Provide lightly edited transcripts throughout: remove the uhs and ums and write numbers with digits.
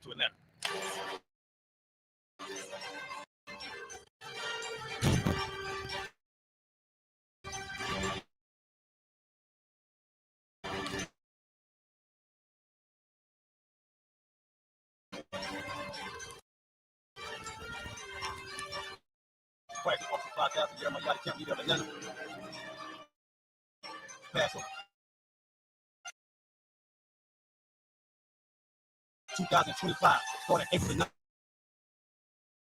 to it now. Right, 5,000 Jeremiah can't leave Atlanta. Passover. 2025, starting April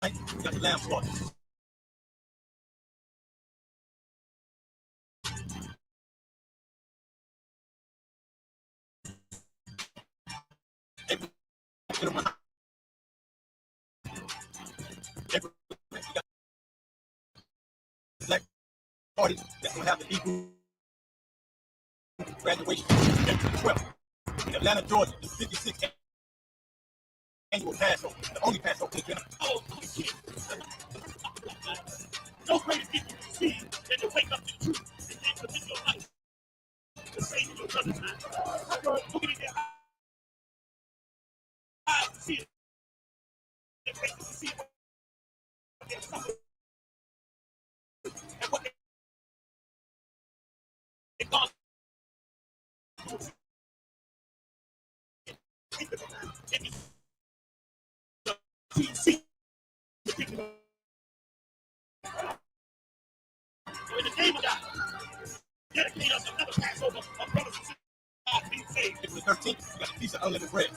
9th. We got the lamb slaughter. April, we got the black party that's going to have the Hebrew graduation April 12th. In Atlanta, Georgia, the 56th annual Passover, the only Passover in the oh, no greatest gift you can see than to wake up to the truth and then commit your life to save your brother's life. Looking in their eyes to see it, their faces to see what they're suffering and what they've gone through. So in the name of God, dedicate us another Passover of brothers and sisters being saved. April 13th, we got a piece of unleavened bread.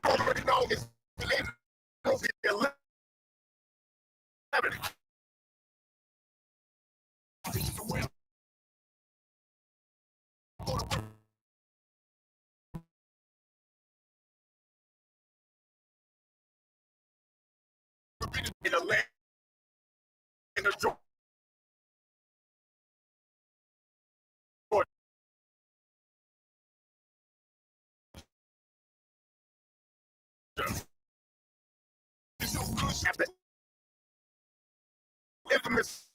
Already know it's April 11th. In the land in the Georgia. After infamous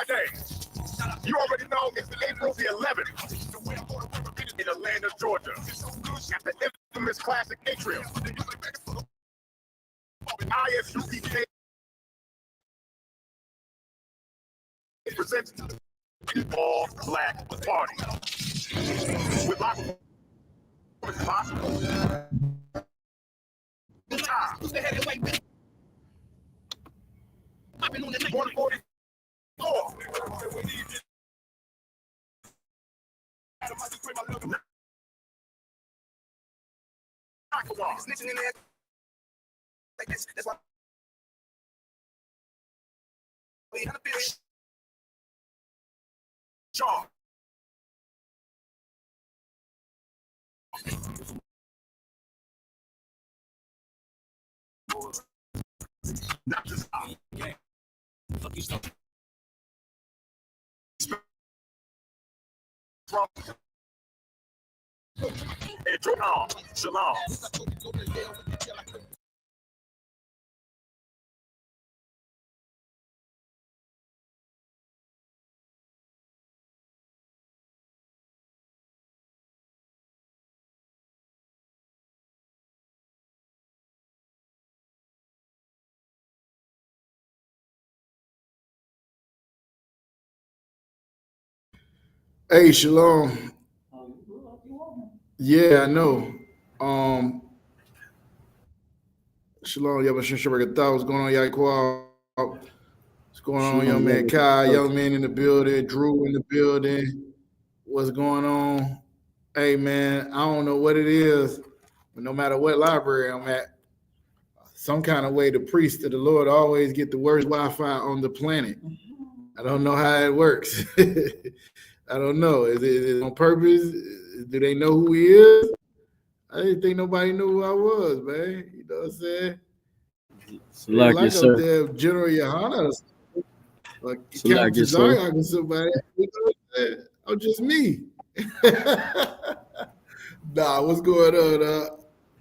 Friday. You already know it's April the 11th in the land of Georgia. At the infamous classic atrium. ISUPK presents the All Black Party. With lots of possible. Who's the heavyweight? I've been on the 144. Snitching in there like this. That's why we had a period. Shaw. Not just from Shalom. Hey, Shalom. Yeah, I know. Shalom, Yabashir Shabbat. What's going on, Yaquab? What's going on, young man Kai? Young man in the building. Drew in the building. What's going on? Hey, man, I don't know what it is, but no matter what library I'm at, some kind of way the priest of the Lord always get the worst Wi-Fi on the planet. I don't know how it works. I don't know. Is it on purpose? Do they know who he is? I didn't think nobody knew who I was, man. You know what I'm saying? Like like sir. Up there, General Yohana, like Captain Zaryak or somebody. You know what I'm saying? I'm just me. Nah, what's going on?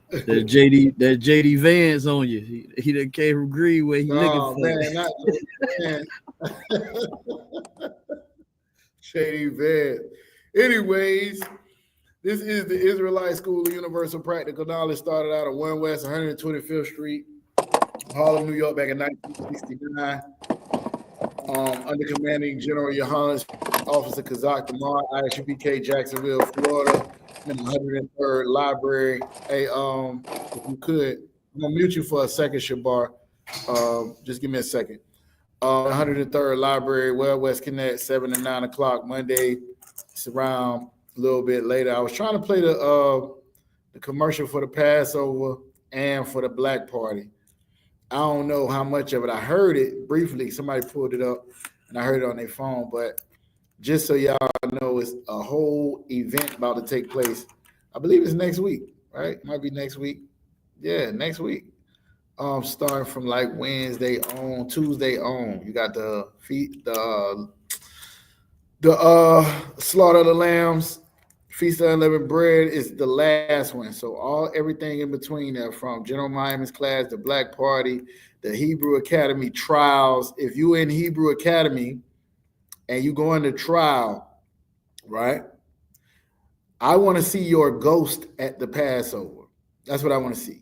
That JD Vance on you. He done came from Greenway. He looking for man, not man. Shady Vance. Anyways, this is the Israelite School of Universal Practical Knowledge. Started out at 1 West 125th Street, Harlem, New York, back in 1969. Under commanding General Yohanes, Officer Kazak Damar, ISUPK, Jacksonville, Florida, in the 103rd Library. Hey, if you could, I'm gonna mute you for a second, Shabar. Just give me a second. 103rd Library, Well West Connect, 7 to 9 o'clock Monday. It's around a little bit later. I was trying to play the commercial for the Passover and for the Black Party. I don't know how much of it. I heard it briefly. Somebody pulled it up, and I heard it on their phone. But just so y'all know, it's a whole event about to take place. I believe it's next week, right? Might be next week. Yeah, next week. Starting from like Wednesday on, Tuesday on. You got the Slaughter of the Lambs, Feast of Unleavened Bread is the last one. So everything in between there, from General Miami's class, the Black Party, the Hebrew Academy trials. If you in Hebrew Academy and you go into trial, right? I want to see your ghost at the Passover. That's what I want to see.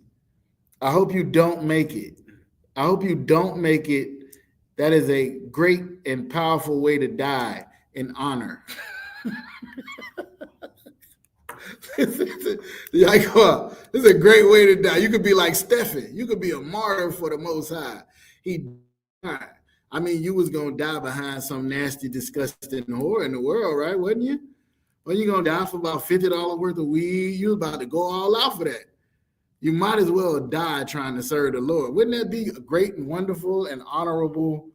I hope you don't make it. I hope you don't make it. That is a great and powerful way to die in honor. This is a great way to die. You could be like Stephen. You could be a martyr for the Most High. He died. I mean, you was going to die behind some nasty, disgusting whore in the world, right? Wasn't you? Well, you're going to die for about $50 worth of weed. You about to go all out for that. You might as well die trying to serve the Lord. Wouldn't that be great and wonderful and honorable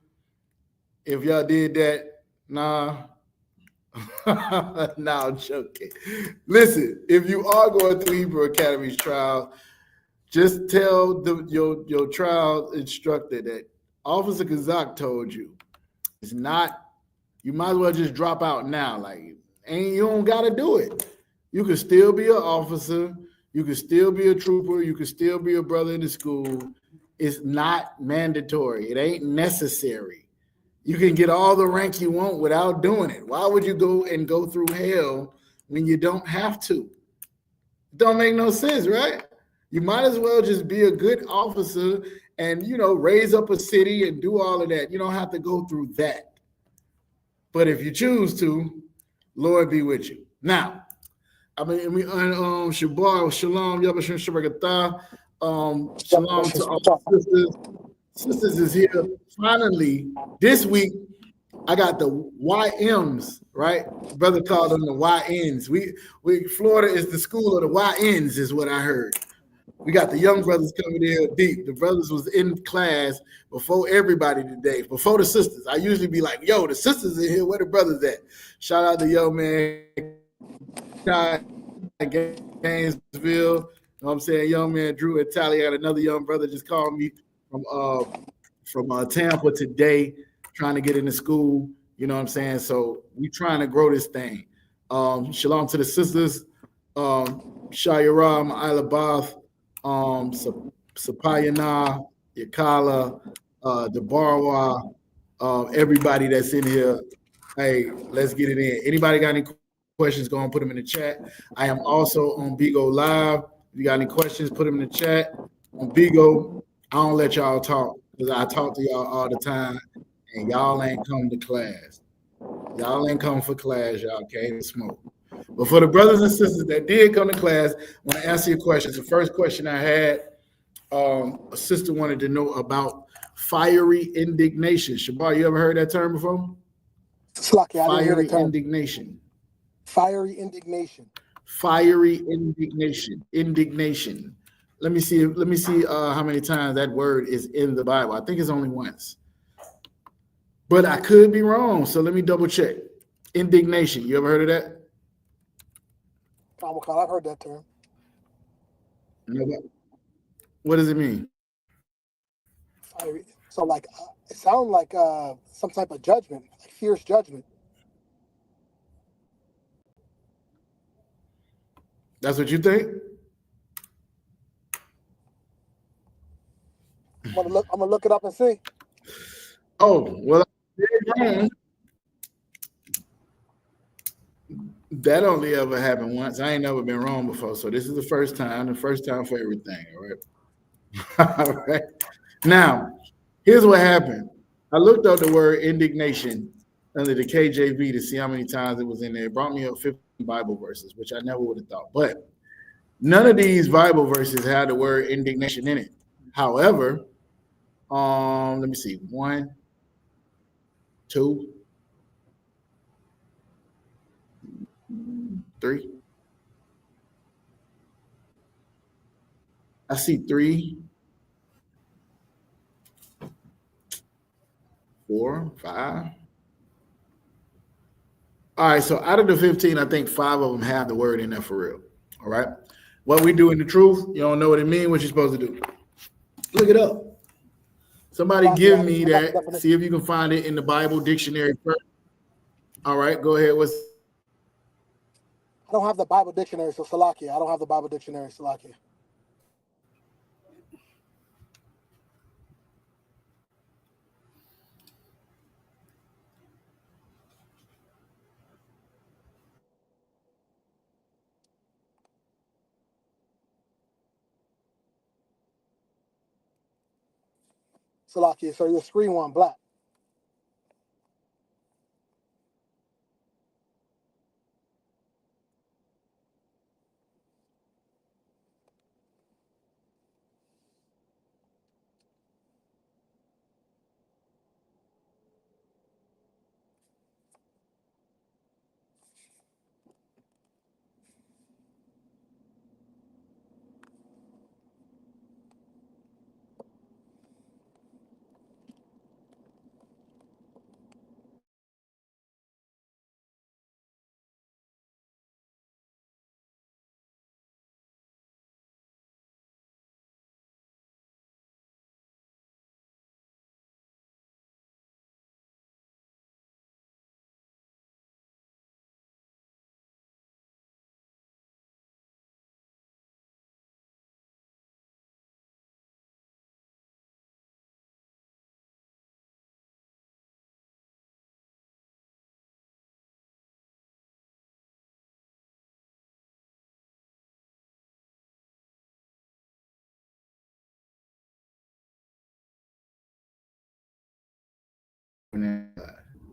if y'all did that? Nah. No, I'm joking. Listen, if you are going through Hebrew Academy's trial, just tell your trial instructor that Officer Kazak told you it's not. You might as well just drop out now. You don't got to do it. You can still be an officer. You can still be a trooper. You can still be a brother in the school. It's not mandatory. It ain't necessary. You can get all the rank you want without doing it. Why would you go through hell when you don't have to? It don't make no sense, right? You might as well just be a good officer and, raise up a city and do all of that. You don't have to go through that. But if you choose to, Lord be with you. Now, Shalom, Yabashim Shabbat. Shalom to all sisters. Sisters is here. Finally, this week, I got the YMs, right? Brother called them the YNs. We Florida is the school of the YNs, is what I heard. We got the young brothers coming in deep. The brothers was in class before everybody today, before the sisters. I usually be like, yo, the sisters in here, where the brothers at? Shout out to young man Gainesville. You know what I'm saying? Young man Drew Italian, another young brother just called me from Tampa today, trying to get into school. You know what I'm saying? So we trying to grow this thing. Shalom to the sisters. Shayaram, Ilabath, Sapayana, Yakala, Debarwa, everybody that's in here. Hey, let's get it in. Anybody got any questions, go and put them in the chat. I am also on Bigo Live. If you got any questions, put them in the chat. On Bigo, I don't let y'all talk because I talk to y'all all the time, and y'all ain't come to class. Y'all ain't come for class. Y'all came to smoke. But for the brothers and sisters that did come to class, I want to answer your questions. The first question I had, a sister wanted to know about fiery indignation. Shabar, you ever heard that term before? Slucky, I didn't hear the Fiery term. indignation. Fiery indignation. Fiery indignation. Indignation. Let me see how many times that word is in the Bible. I think it's only once. But I could be wrong, so let me double check. Indignation. You ever heard of that? I've heard that term. What does it mean? Fiery. So, like, it sounds like some type of judgment, like fierce judgment. That's what you think? I'm gonna look it up and see. Oh, well, that only ever happened once. I ain't never been wrong before, so this is the first time for everything. All right. All right. Now, here's what happened. I looked up the word indignation under the KJV to see how many times it was in there. It brought me up 50 Bible verses, which I never would have thought. But none of these Bible verses had the word indignation in it. However, let me see. 1, 2, 3. I see 3, 4, 5. All right, so out of the 15, I think 5 of them have the word in there for real. All right. What we do in the truth, you don't know what it means, what you're supposed to do. Look it up. Somebody give me that. See if you can find it in the Bible dictionary first. All right, go ahead. I don't have the Bible dictionary, so Salakia. I don't have the Bible dictionary, Salakia. Salakia, so your screen went black.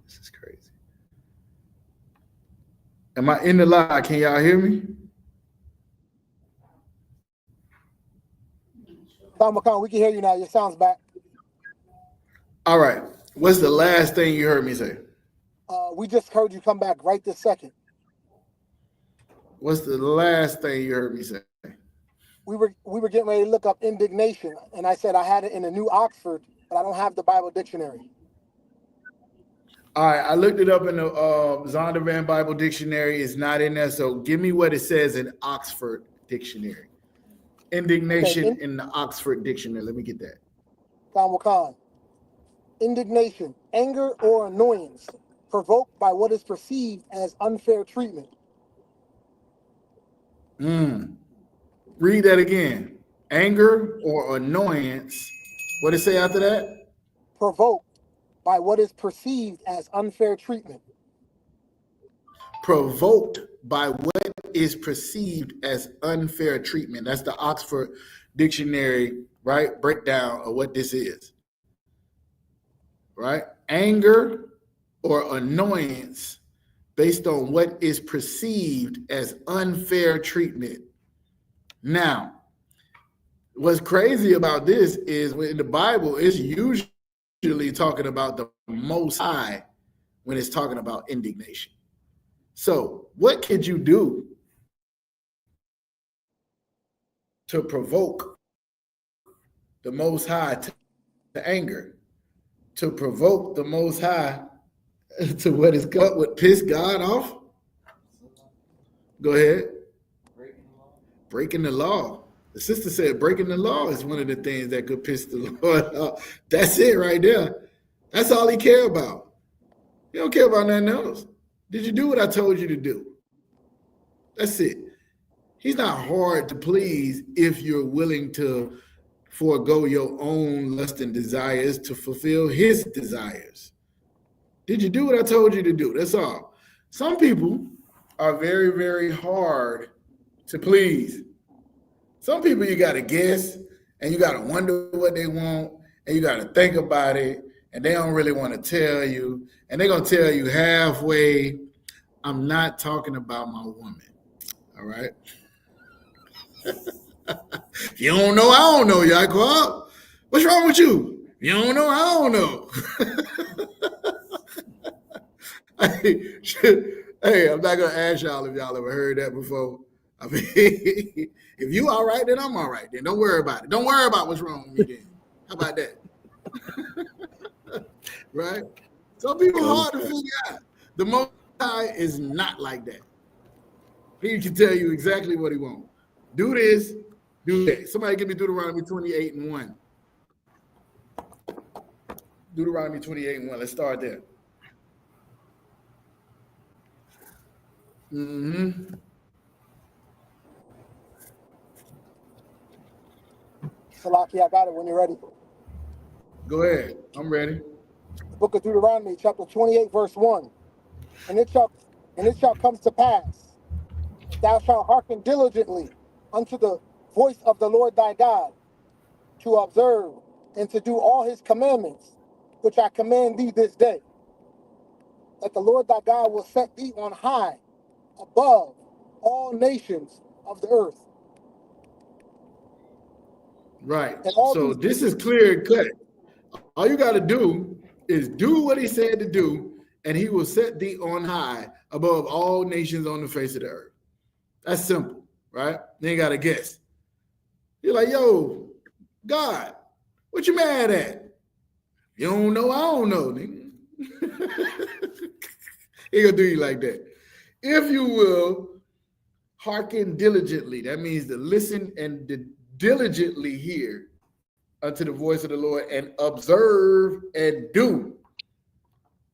This is crazy. Am I in the live? Can y'all hear me? Makan, we can hear you now. Your sound's back. All right. What's the last thing you heard me say? We just heard you come back right this second. What's the last thing you heard me say? We were getting ready to look up indignation, and I said I had it in the New Oxford, but I don't have the Bible dictionary. All right, I looked it up in the Zondervan Bible Dictionary. It's not in there, so give me what it says in Oxford Dictionary. Indignation in the Oxford Dictionary. Let me get that. Khan. Indignation, anger or annoyance provoked by what is perceived as unfair treatment, Read that again. Anger or annoyance. What did it say after that? Provoked by what is perceived as unfair treatment. Provoked by what is perceived as unfair treatment. That's the Oxford Dictionary, right? Breakdown of what this is. Right? Anger or annoyance based on what is perceived as unfair treatment. Now, what's crazy about this is in the Bible, it's usually talking about the Most High when it's talking about indignation. So, what could you do to provoke the Most High to anger? To provoke the Most High to what is God, what piss God off? Go ahead. Breaking the law. The sister said breaking the law is one of the things that could piss the Lord off. That's it right there. That's all he care about. He don't care about nothing else. Did you do what I told you to do? That's it. He's not hard to please if you're willing to forego your own lust and desires to fulfill his desires. Did you do what I told you to do? That's all. Some people are very, very hard to please. Some people you got to guess and you got to wonder what they want and you got to think about it and they don't really want to tell you and they're going to tell you halfway. I'm not talking about my woman. All right. If you don't know, I don't know, Yaakov. What's wrong with you? If you don't know, I don't know. Hey, I'm not going to ask y'all if y'all ever heard that before. I mean, if you all right, then I'm all right. Then don't worry about it. Don't worry about what's wrong with me then. How about that? Right? Some people hard to figure out. The Most High is not like that. He can tell you exactly what he wants. Do this, do that. Somebody give me Deuteronomy 28:1. Deuteronomy 28:1. Let's start there. Salaki, I got it when you're ready. Go ahead. I'm ready. The book of Deuteronomy, chapter 28, verse 1. And it shall come to pass, thou shalt hearken diligently unto the voice of the Lord thy God, to observe and to do all his commandments, which I command thee this day, that the Lord thy God will set thee on high above all nations of the earth. Right. So this is clear and cut. All you got to do is do what he said to do, and he will set thee on high above all nations on the face of the earth. That's simple, right? You ain't got to guess. You're like, yo, God, what you mad at? You don't know, I don't know, nigga. He gonna do you like that. If you will hearken diligently, that means to listen and to diligently hear unto the voice of the Lord and observe and do.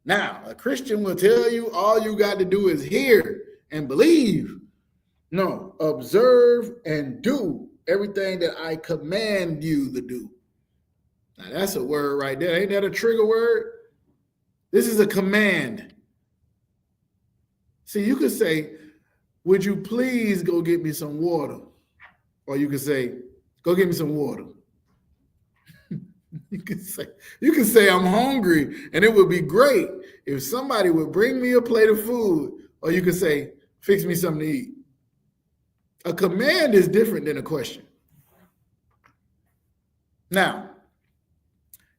Now, a Christian will tell you all you got to do is hear and believe. No, observe and do everything that I command you to do. Now, that's a word right there. Ain't that a trigger word? This is a command. See, you could say, would you please go get me some water? Or you could say, go get me some water. You can say I'm hungry, and it would be great if somebody would bring me a plate of food. Or you could say, fix me something to eat. A command is different than a question. Now,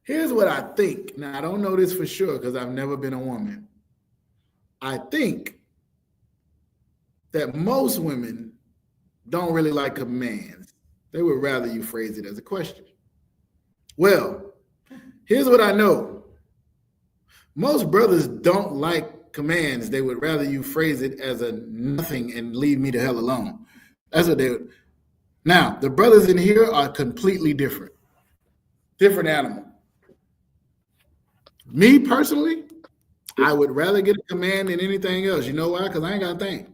here's what I think. Now, I don't know this for sure because I've never been a woman. I think that most women don't really like commands. They would rather you phrase it as a question. Well, here's what I know. Most brothers don't like commands. They would rather you phrase it as a nothing and leave me the hell alone. That's what they would. Now, the brothers in here are completely different. Different animal. Me personally, I would rather get a command than anything else. You know why? Because I ain't got to think.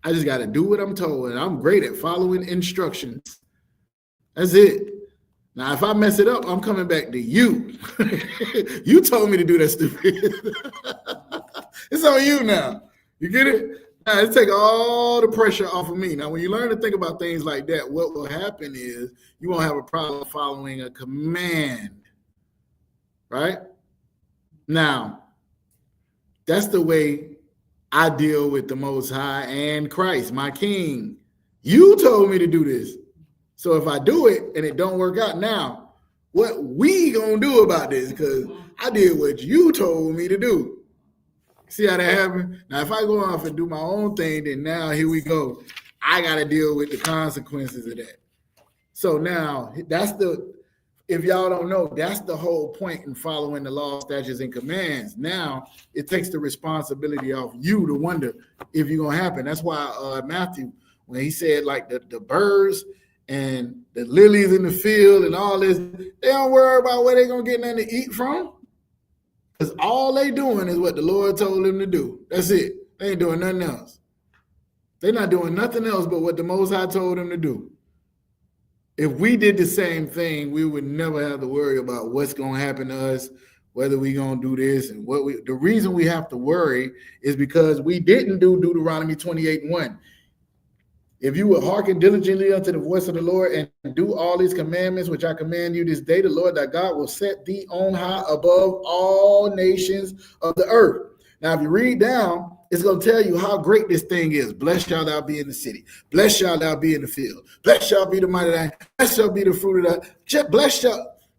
I just got to do what I'm told, and I'm great at following instructions. That's it. Now, if I mess it up, I'm coming back to you. You told me to do that, stupid. It's on you now. You get it? Now, it take all the pressure off of me. Now, when you learn to think about things like that, what will happen is you won't have a problem following a command, right? Now, that's the way I deal with the Most High and Christ, my King. You told me to do this. So if I do it and it don't work out now, what we gonna do about this? Because I did what you told me to do. See how that happened? Now, if I go off and do my own thing, then now here we go. I got to deal with the consequences of that. So now if y'all don't know, that's the whole point in following the law, statutes, and commands. Now it takes the responsibility off you to wonder if you're going to happen. That's why Matthew, when he said like the birds and the lilies in the field and all this, they don't worry about where they're going to get nothing to eat from. Because all they doing is what the Lord told them to do. That's it. They ain't doing nothing else. They're not doing nothing else but what the Most High told them to do. If we did the same thing, we would never have to worry about what's going to happen to us, whether we're going to do this. And the reason we have to worry is because we didn't do Deuteronomy 28:1. If you will hearken diligently unto the voice of the Lord and do all these commandments, which I command you this day, the Lord thy God will set thee on high above all nations of the earth. Now, if you read down, it's going to tell you how great this thing is. Blessed shall thou be in the city. Blessed shall thou be in the field. Blessed shall be the mighty thine. Blessed shall be the fruit of thy.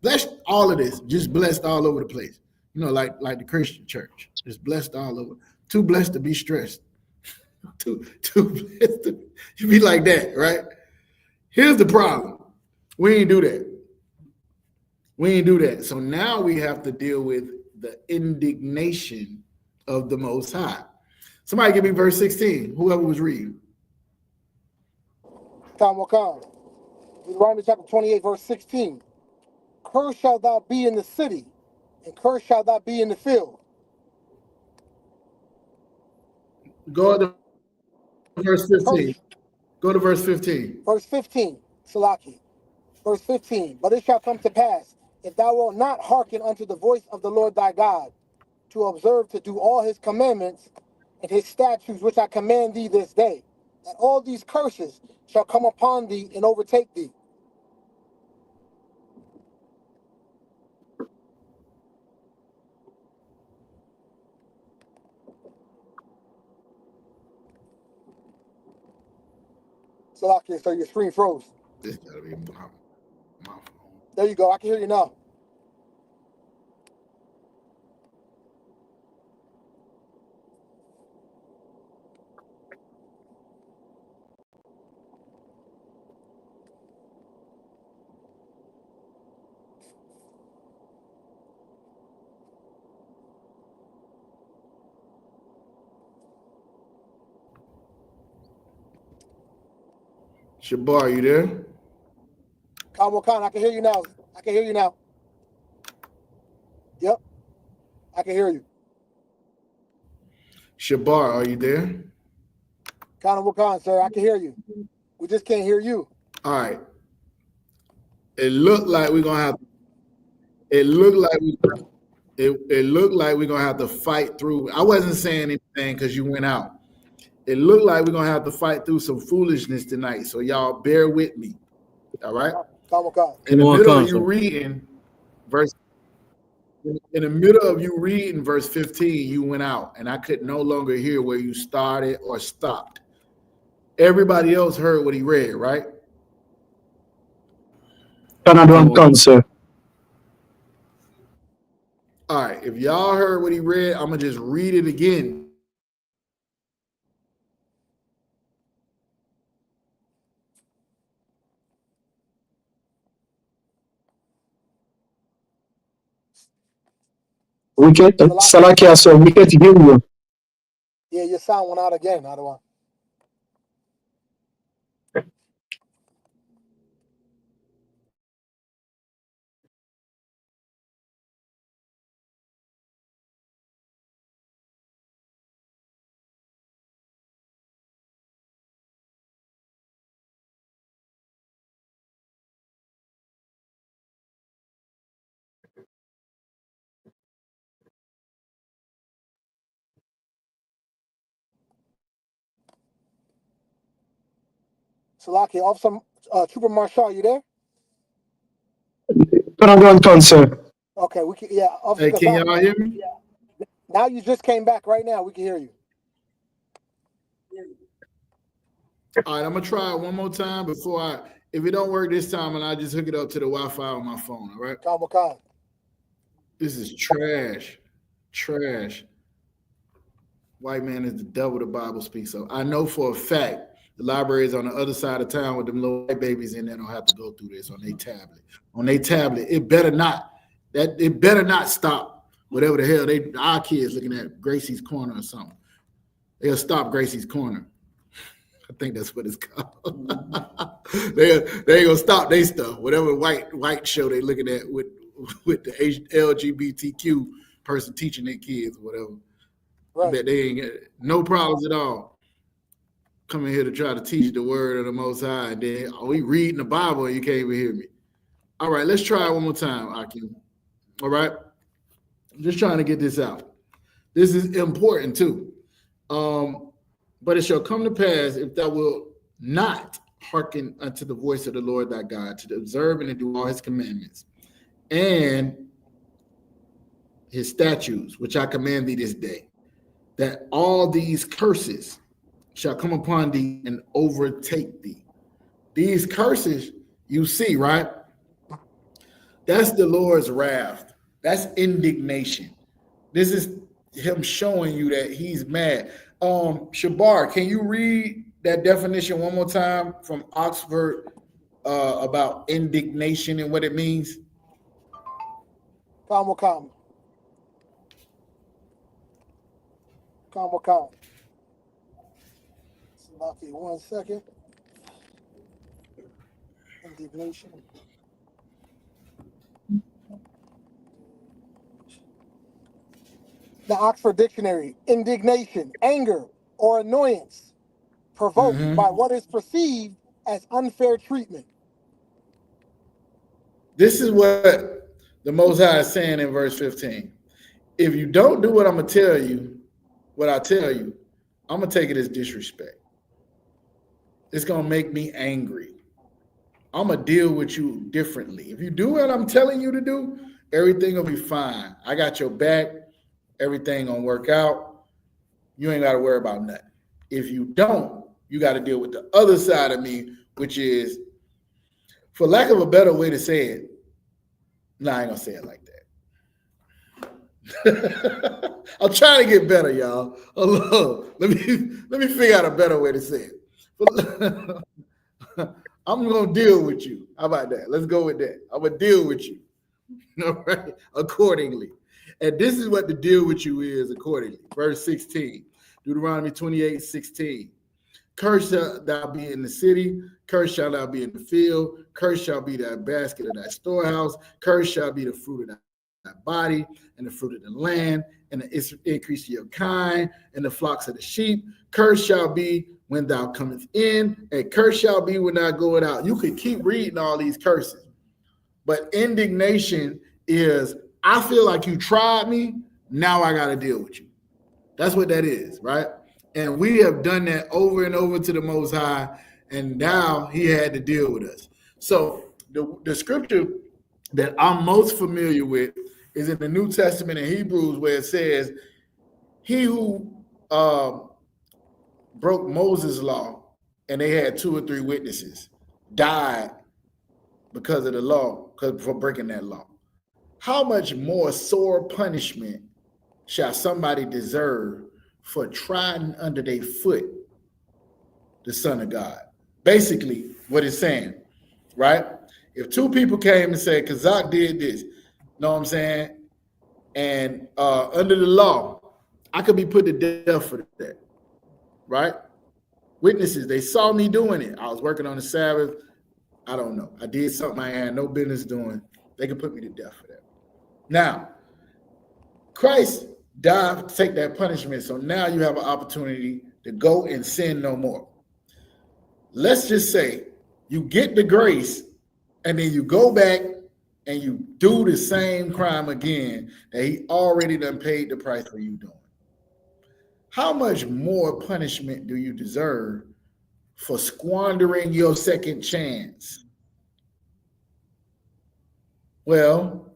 Blessed all of this. Just blessed all over the place. You know, like the Christian church. Just blessed all over. Too blessed to be stressed. Too blessed to be like that, right? Here's the problem. We ain't do that. So now we have to deal with the indignation of the Most High. Somebody give me verse 16. Whoever was reading. Come. Deuteronomy chapter 28, verse 16. Cursed shalt thou be in the city, and cursed shalt thou be in the field. Go to verse 15. Go to verse 15. Verse 15, Salaki. Verse 15. But it shall come to pass, if thou wilt not hearken unto the voice of the Lord thy God, to observe to do all his commandments and his statutes which I command thee this day, that all these curses shall come upon thee and overtake thee. Salaki, so your screen froze. This gotta be my phone. There you go. I can hear you now. Shabar, you there? Khan, I can hear you now. Yep, I can hear you. Shabar, are you there? Khan, sir, I can hear you. We just can't hear you. All right. It looked like we're gonna have. It looked like we're gonna have to fight through. I wasn't saying anything because you went out. It looked like we're gonna have to fight through some foolishness tonight. So y'all bear with me. All right. Khan. In the middle of you reading verse 15, you went out, and I could no longer hear where you started or stopped. Everybody else heard what he read, right? Khan, sir. All right. If y'all heard what he read, I'm gonna just read it again. Salakia, sir, we can't hear you. Yeah, your sound went out again, Adawan. Salaki, Officer Trooper Marshall, you there? Pentagon Council. Okay, we can. Yeah, Officer Hey, can Kazak. y'all hear me? Now you just came back right now. We can hear you. All right, I'm gonna try it one more time before if it don't work this time, and I just hook it up to the Wi-Fi on my phone. All right. Khan. This is trash. White man is the devil, the Bible speaks. So I know for a fact the library is on the other side of town with them little white babies in there. Don't have to go through this on their tablet. It better not stop whatever the hell our kids looking at Gracie's Corner or something. They'll stop Gracie's Corner. I think that's what it's called. they ain't gonna stop their stuff. Whatever white show they looking at with the LGBTQ person teaching their kids or whatever. Right. I bet they ain't got no problems at all. Coming here to try to teach the word of the Most High, and then we reading the Bible and you can't even hear me. All right, let's try it one more time, Akim. All right, I'm just trying to get this out. This is important too. But it shall come to pass if thou wilt not hearken unto the voice of the Lord thy God, to observe and to do all his commandments and his statutes, which I command thee this day, that all these curses shall come upon thee and overtake thee. These curses you see, right? That's the Lord's wrath. That's indignation. This is him showing you that he's mad. Shabar, can you read that definition one more time from Oxford about indignation and what it means? Khan. Salaki, 1 second. Indignation. The Oxford Dictionary: indignation, anger, or annoyance provoked by what is perceived as unfair treatment. This is what the Most High is saying in verse 15. If you don't do what I'm going to tell you, I'm going to take it as disrespect. It's going to make me angry. I'm going to deal with you differently. If you do what I'm telling you to do, everything will be fine. I got your back. Everything gonna work out. You ain't got to worry about nothing. If you don't, you got to deal with the other side of me, which is, for lack of a better way to say it, I ain't gonna say it like that. I'm trying to get better, y'all. Let me figure out a better way to say it. I'm gonna deal with you. How about that? Let's go with that. I'm gonna deal with you. All right, accordingly. And this is what the deal with you is accordingly. Verse 16, Deuteronomy 28:16. Cursed shalt thou be in the city, cursed shalt thou be in the field, cursed shall be thy basket of thy storehouse, cursed shall be the fruit of thy body, and the fruit of the land, and the increase of your kind, and the flocks of the sheep. Cursed shall be when thou comest in, and cursed shall be when thou goest out. You could keep reading all these curses, but indignation is, I feel like you tried me, now I got to deal with you. That's what that is, right? And we have done that over and over to the Most High, and now he had to deal with us. So the scripture that I'm most familiar with is in the New Testament in Hebrews, where it says, he who broke Moses' law, and they had 2 or 3 witnesses, died because of the law, for breaking that law. How much more sore punishment shall somebody deserve for trying under their foot the Son of God? Basically, what it's saying, right? If 2 people came and said, Kazak did this, know what I'm saying? And under the law, I could be put to death for that, right? Witnesses, they saw me doing it. I was working on the Sabbath. I don't know. I did something I had no business doing. They could put me to death for that. Now, Christ died to take that punishment, so now you have an opportunity to go and sin no more. Let's just say you get the grace, and then you go back and you do the same crime again that he already done paid the price for you doing. How much more punishment do you deserve for squandering your second chance? Well,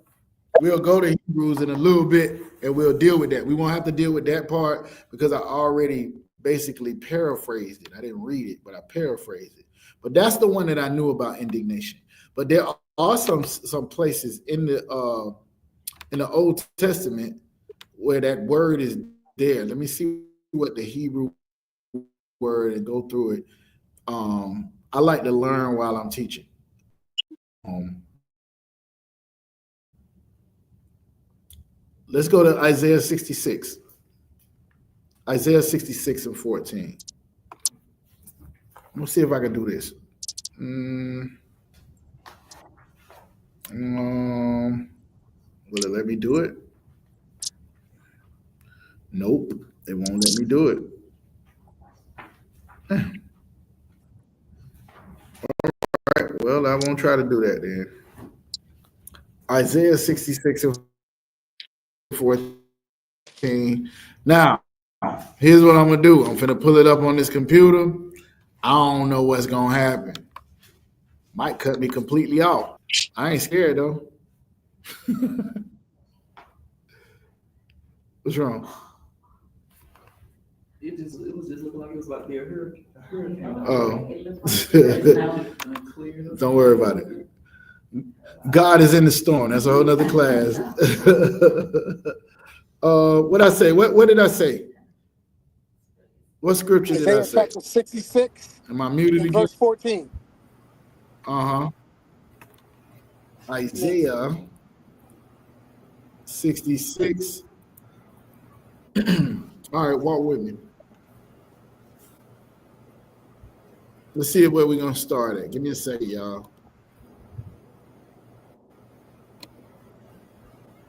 we'll go to Hebrews in a little bit and we'll deal with that. We won't have to deal with that part because I already basically paraphrased it. I didn't read it, but I paraphrased it. But that's the one that I knew about indignation. But there are some places in the Old Testament where that word is there. Let me see what the Hebrew word and go through it. I like to learn while I'm teaching. Let's go to Isaiah 66. Isaiah 66 and 14. Let's see if I can do this. Will it let me do it? Nope, it won't let me do it. All right, well, I won't try to do that then. Isaiah 66 and 14. Now, here's what I'm gonna do. I'm gonna pull it up on this computer. I don't know what's gonna happen. Might cut me completely off. I ain't scared though. What's wrong? It was just looking like it was about to be a hurricane. Oh. Don't worry about it. God is in the storm. That's a whole nother class. What I say? What did I say? What scripture did I Isaiah say? chapter 66, Am I muted and again? verse 14. Isaiah 66. All right, walk with me. Let's see where we're gonna start at. Give me a second, y'all.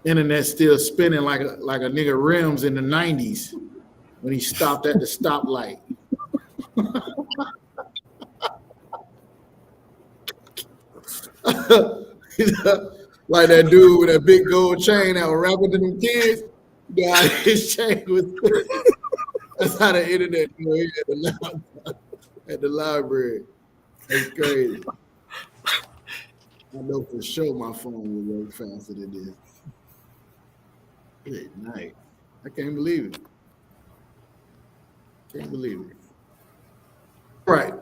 Internet's still spinning like a nigga rims in the 90s when he stopped at the stoplight. Like that dude with that big gold chain that was rapping to them kids. God, his chain was. That's how the internet at the library. That's crazy. I know for sure my phone will work faster than this. Good night. I can't believe it. Can't believe it. All right.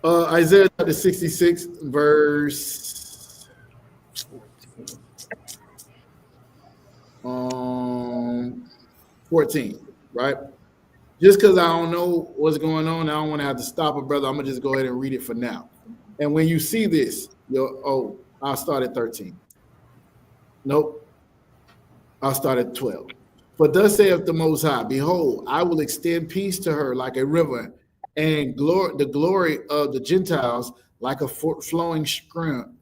Isaiah chapter 66, verse 14, right? Just because I don't know what's going on, I don't want to have to stop it, brother. I'm going to just go ahead and read it for now. And when you see this, I'll start at 13. Nope. I'll start at 12. For thus saith the Most High, behold, I will extend peace to her like a river, and the glory of the Gentiles like a flowing stream,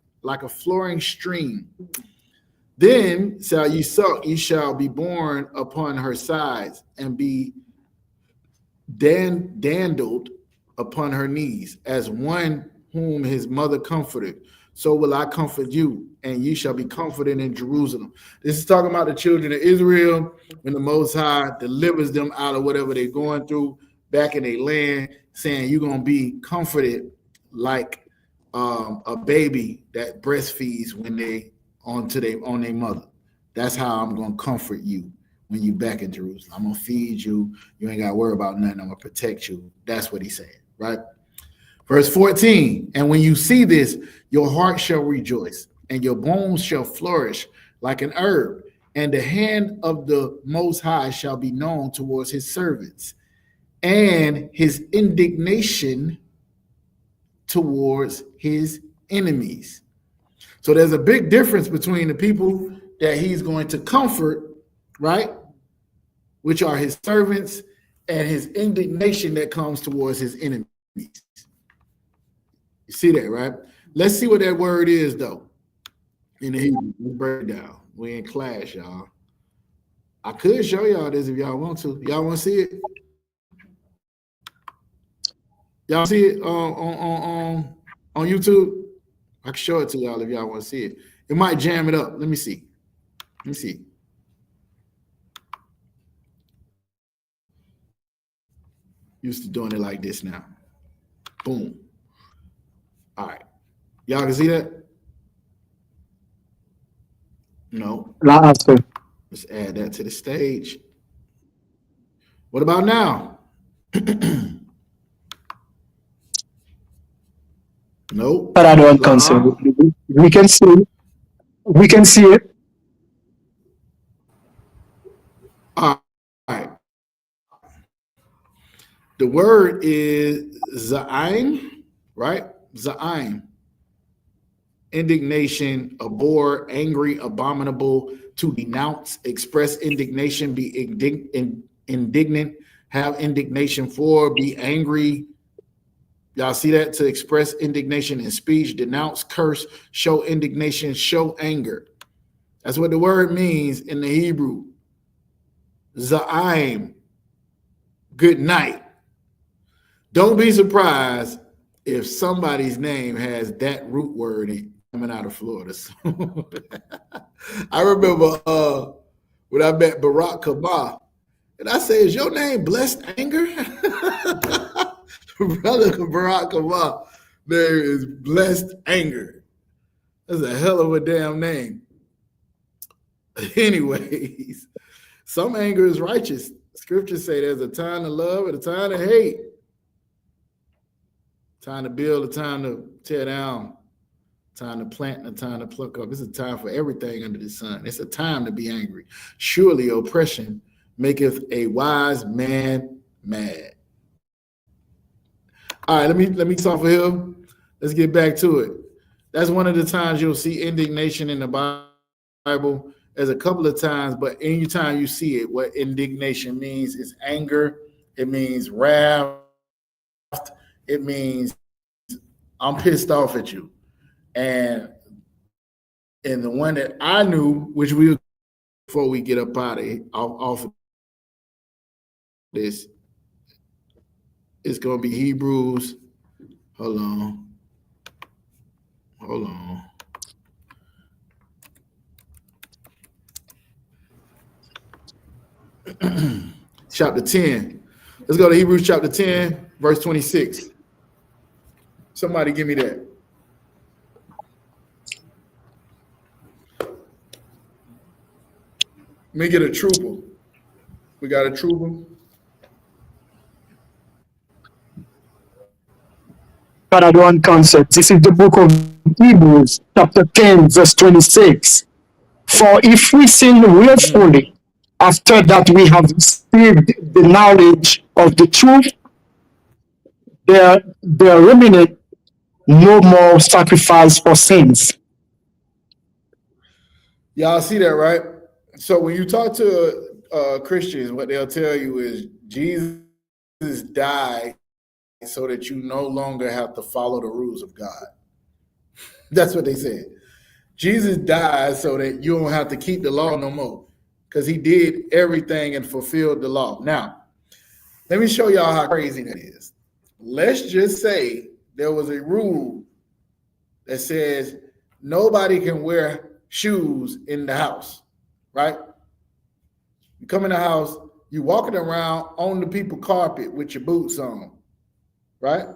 Then shall ye suck, ye shall be born upon her sides, and be dandled upon her knees, as one whom his mother comforted. So will I comfort you, and ye shall be comforted in Jerusalem. This is talking about the children of Israel when the Most High delivers them out of whatever they're going through back in their land, saying you're going to be comforted like a baby that breastfeeds when they on their mother. That's how I'm going to comfort you when you back in Jerusalem. I'm going to feed you. You ain't got to worry about nothing. I'm going to protect you. That's what he's saying, right? Verse 14, and when you see this, your heart shall rejoice, and your bones shall flourish like an herb, and the hand of the Most High shall be known towards his servants, and his indignation towards his enemies. So there's a big difference between the people that he's going to comfort, right, which are his servants, and his indignation that comes towards his enemies. You see that, right? Let's see what that word is, though. In the Hebrew, let's break it down. We in class, y'all. I could show y'all this if y'all want to. Y'all want to see it? Y'all see it on YouTube? I can show it to y'all if y'all want to see it. It might jam it up. Let me see. Let me see. Used to doing it like this now. Boom. All right. Y'all can see that? No. La answer. Let's add that to the stage. What about now? Nope. Another one concern. We can see. We can see it. All right. The word is za'im, right? Za'im. Indignation, abhor, angry, abominable, to denounce, express indignation, be indignant, have indignation for, be angry. Y'all see that? To express indignation in speech, denounce, curse, show indignation, show anger. That's what the word means in the Hebrew. Za'im, good night. Don't be surprised if somebody's name has that root word in coming out of Florida. I remember when I met Barack Obama, and I said, "Is your name Blessed Anger?" Brother Barack Obama, there is Blessed Anger. That's a hell of a damn name. Anyways, some anger is righteous. Scriptures say there's a time to love and a time to hate. Time to build, a time to tear down, time to plant, and a time to pluck up. It's a time for everything under the sun. It's a time to be angry. Surely oppression maketh a wise man mad. All right, let me talk for him. Let's get back to it. That's one of the times you'll see indignation in the Bible. There's a couple of times, but any time you see it, what indignation means is anger. It means wrath. It means I'm pissed off at you. And the one that I knew, which we before we get up out of off of this, it's going to be Hebrews. Hold on. Chapter 10. Let's go to Hebrews chapter 10, verse 26. Somebody give me that. Let me get a trooper. We got a trooper. Another one concept. This is the book of Hebrews, chapter 10, verse 26. For if we sin willfully, after that we have received the knowledge of the truth, there remaineth no more sacrifice for sins. Y'all see that, right? So when you talk to Christians, what they'll tell you is Jesus died so that you no longer have to follow the rules of God. That's what they said. Jesus died so that you don't have to keep the law no more, because he did everything and fulfilled the law. Now, let me show y'all how crazy that is. Let's just say there was a rule that says nobody can wear shoes in the house, right? You come in the house, you walking around on the people carpet with your boots on, right?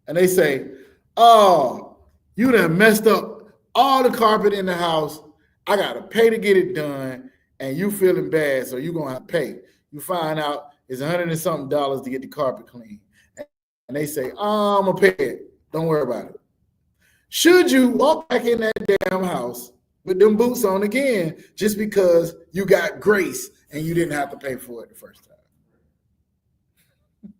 And they say, "Oh, you done messed up all the carpet in the house. I gotta pay to get it done, and you feeling bad, so you're gonna have to pay." You find out it's $100 and something to get the carpet clean. And they say, "Oh, I'm gonna pay it. Don't worry about it." Should you walk back in that damn house with them boots on again just because you got grace and you didn't have to pay for it the first time?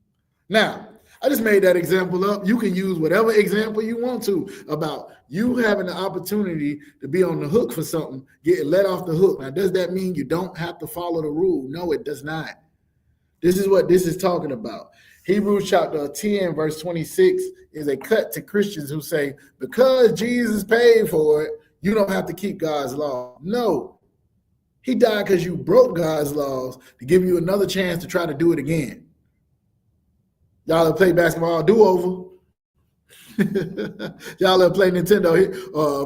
Now, I just made that example up. You can use whatever example you want to about you having the opportunity to be on the hook for something, getting let off the hook. Now, does that mean you don't have to follow the rule? No, it does not. This is what this is talking about. Hebrews chapter 10, verse 26 is a cut to Christians who say, because Jesus paid for it, you don't have to keep God's law. No, he died because you broke God's laws to give you another chance to try to do it again. Y'all that play basketball, do-over. Y'all that play Nintendo,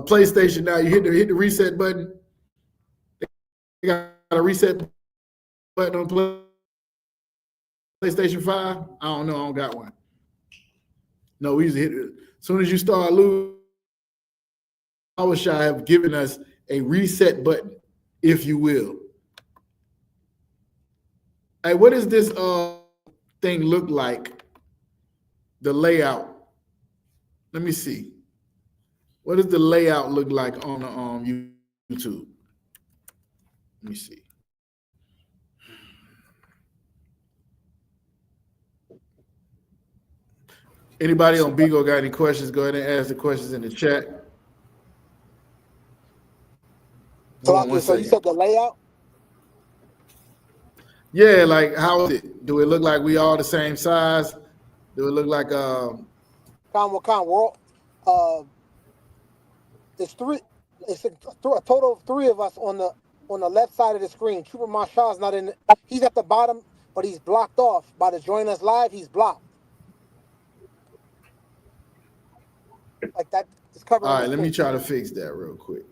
PlayStation now, you hit the reset button. You got a reset button on PlayStation 5? I don't know, I don't got one. No, we usually hit it. As soon as you start losing, PowerShell have given us a reset button, if you will. Hey, what does this thing look like? The layout. Let me see. What does the layout look like on the YouTube? Let me see. Anybody on Bigo got any questions? Go ahead and ask the questions in the chat. Hold on one So you second. said the layout? Yeah, like how is it? Do it look like we all the same size? Do it look like World. It's three. It's a total of three of us on the left side of the screen. Trooper Marshall's not in. He's at the bottom, but he's blocked off by the join us live. He's blocked. Like that. It's covered. all right, let me try to fix that real quick.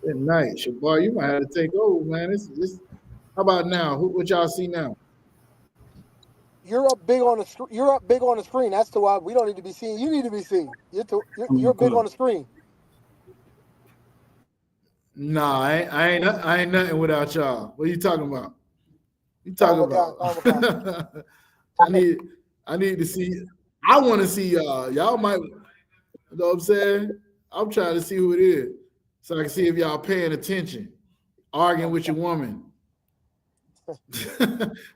Good night, Shabar. You might have to take over, man. This. How about now? What y'all see now? You're up big on the screen. You're up big on the screen. That's why we don't need to be seen. You need to be seen. You're big on the screen. Nah, I ain't nothing without y'all. What are you talking about? You talking about? I need to see. I want to see y'all. Y'all might. You know what I'm saying? I'm trying to see who it is, so I can see if y'all paying attention. Arguing with your woman,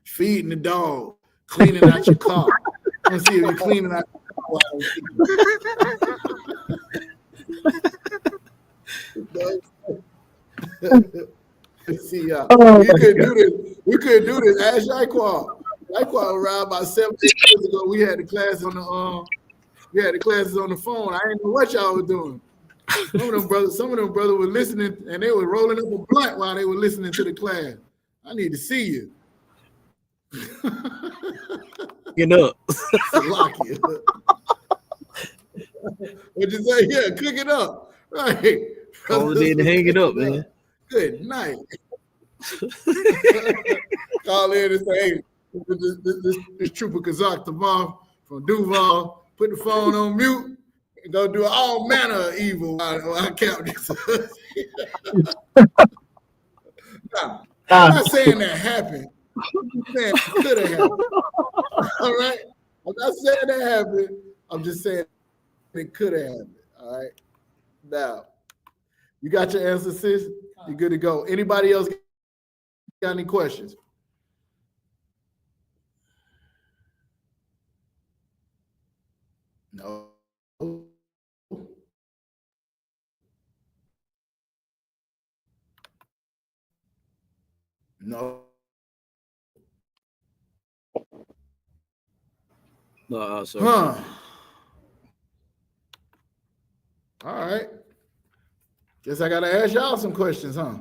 feeding the dog, cleaning out your car. I want to see if you're cleaning out your car. See y'all. We couldn't do this. Ask Jaquan. Jaquan arrived about 7 years ago. We had the classes on the phone. I didn't know what y'all were doing. Some of them brothers were listening, and they were rolling up a blunt while they were listening to the class. I need to see you. Get up. Salakia. What'd you say? Yeah, cook it up. Right. Call it in and hang it up, man. Good night. Call in and say, hey, this Trooper Kazak Tavar from Duval, put the phone on mute and go do all manner of evil while I count this. Now, I'm not saying that happened. I'm saying it could have happened. All right? I'm not saying that happened. I'm just saying it could have happened. All right? Now, you got your answer, sis? You're good to go. Anybody else got any questions? No. No. No, sir. Huh. All right. Guess I gotta ask y'all some questions, huh?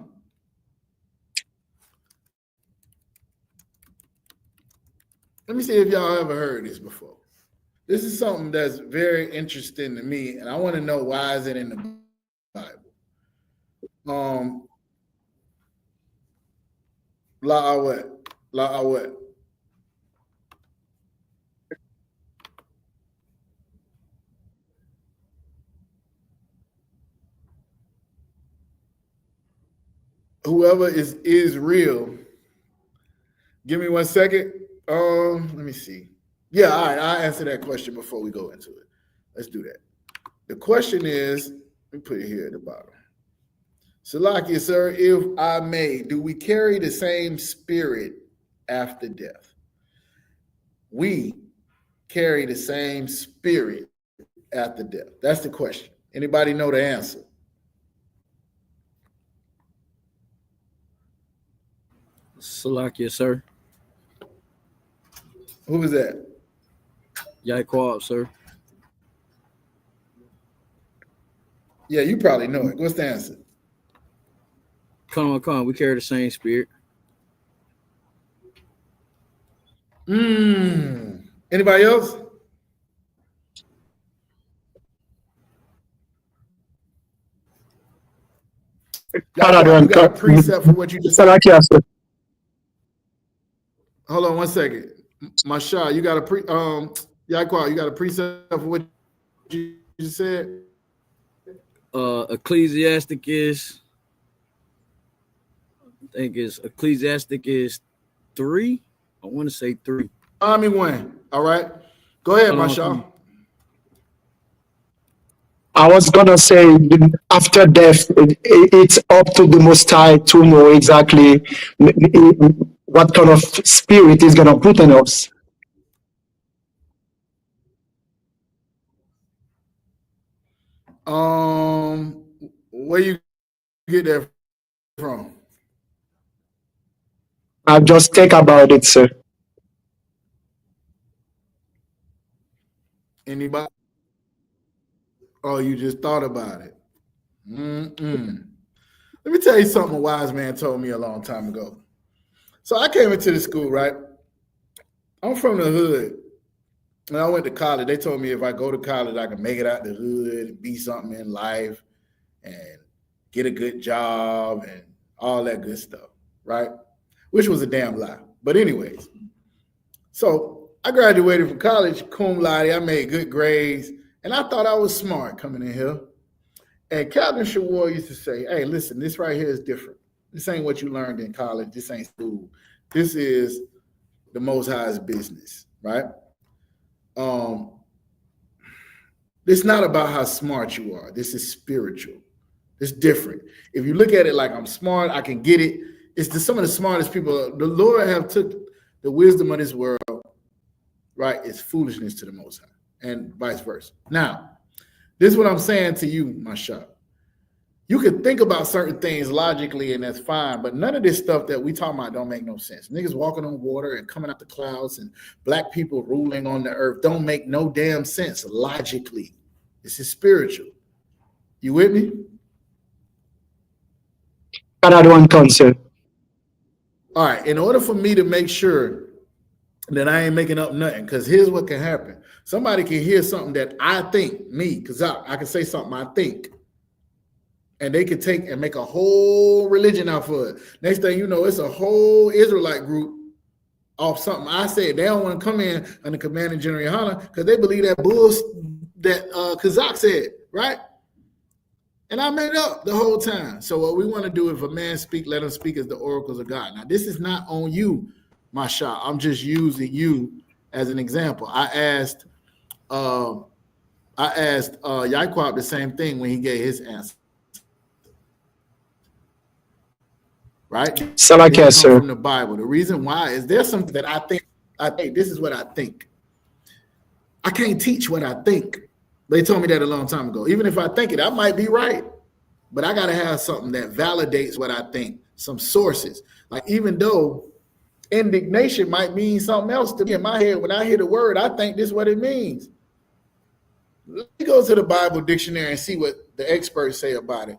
Let me see if y'all ever heard this before. This is something that's very interesting to me, and I want to know why is it in the Bible. La'awet. Whoever is real. Give me 1 second. Let me see. Yeah, all right. I'll answer that question before we go into it. Let's do that. The question is, let me put it here at the bottom. Salakia, sir, if I may, do we carry the same spirit after death? We carry the same spirit after death. That's the question. Anybody know the answer? Salakia, sir. Who is that? Yaquab, sir. Yeah, you probably know it. What's the answer? Come on. We carry the same spirit. Anybody else? Canada You got a precept for what you just said? Salakia, sir. Hold on 1 second. Masha, you got a Yaquan, you got a precept for what you just said? Ecclesiastic is, I think it's Ecclesiastic is 3. I want to say 3. Me one. All right. Go ahead, Masha. I was gonna say after death, it's up to the Most High to know exactly what kind of spirit is gonna put in us. Where you get that from? I just think about it, sir. Anybody? Oh, you just thought about it. Let me tell you something a wise man told me a long time ago. So I came into the school, right? I'm from the hood. When I went to college, they told me if I go to college, I can make it out the hood, be something in life, and get a good job and all that good stuff, right? Which was a damn lie. But anyways, so I graduated from college, cum laude. I made good grades, and I thought I was smart coming in here. And Captain Shawar used to say, hey, listen, this right here is different. This ain't what you learned in college. This ain't school. This is the Most High's business, right? It's not about how smart you are. This is spiritual. It's different. If you look at it like I'm smart, I can get it. It's some of the smartest people. The Lord have took the wisdom of this world, right? It's foolishness to the Most High, and vice versa. Now, this is what I'm saying to you, Masha. You can think about certain things logically, and that's fine, but none of this stuff that we talking about don't make no sense. Niggas walking on water and coming out the clouds and black people ruling on the earth don't make no damn sense logically. This is spiritual. You with me? Another one concept. All right. In order for me to make sure that I ain't making up nothing, because here's what can happen. Somebody can hear something that I think, me, because I can say something I think, and they could take and make a whole religion out for it. Next thing you know, it's a whole Israelite group off something I said. They don't want to come in under Commander General Yohana because they believe that bull that Kazak said, right? And I made up the whole time. So what we want to do, if a man speak, let him speak as the oracles of God. Now, this is not on you, Masha. I'm just using you as an example. I asked Yaquab the same thing when he gave his answer. Right? Salakia, sir. From the Bible. The reason why is there's something that I think this is what I think. I can't teach what I think. They told me that a long time ago. Even if I think it, I might be right. But I got to have something that validates what I think, some sources. Like, even though indignation might mean something else to me in my head, when I hear the word, I think this is what it means. Let me go to the Bible dictionary and see what the experts say about it.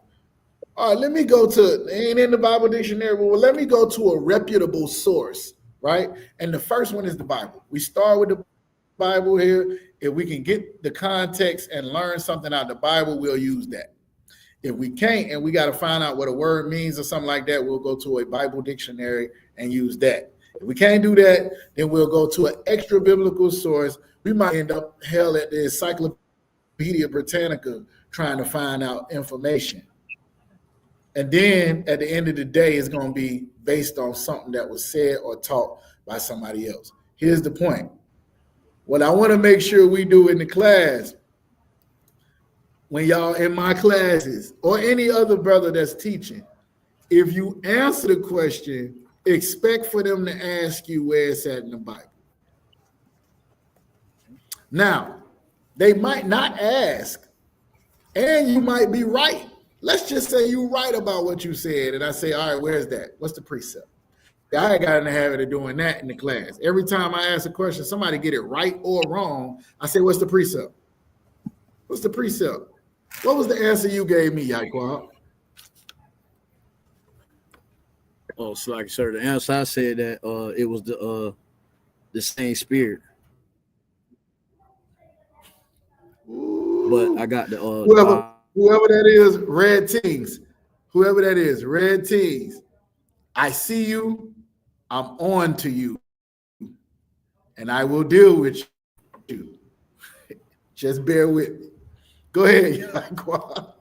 All right, let me go to, ain't in the Bible dictionary, but let me go to a reputable source, right? And the first one is the Bible. We start with the Bible here. If we can get the context and learn something out of the Bible, we'll use that. If we can't, and we got to find out what a word means or something like that, we'll go to a Bible dictionary and use that. If we can't do that, then we'll go to an extra biblical source. We might end up hell at the Encyclopedia Britannica trying to find out information. And then at the end of the day, it's going to be based on something that was said or taught by somebody else. Here's the point. What I want to make sure we do in the class, when y'all in my classes or any other brother that's teaching, if you answer the question, expect for them to ask you where it's at in the Bible. Now, they might not ask, and you might be right. Let's just say you're right about what you said, and I say, all right, where's that? What's the precept? I got in the habit of doing that in the class. Every time I ask a question, somebody get it right or wrong, I say, what's the precept? What's the precept? What was the answer you gave me, Yaquab? Oh, so like, sir, the answer I said that it was the same spirit, but I got the Whoever that is, red teams. Whoever that is, red teams. I see you. I'm on to you, and I will deal with you. Just bear with me. Go ahead, Yaquan.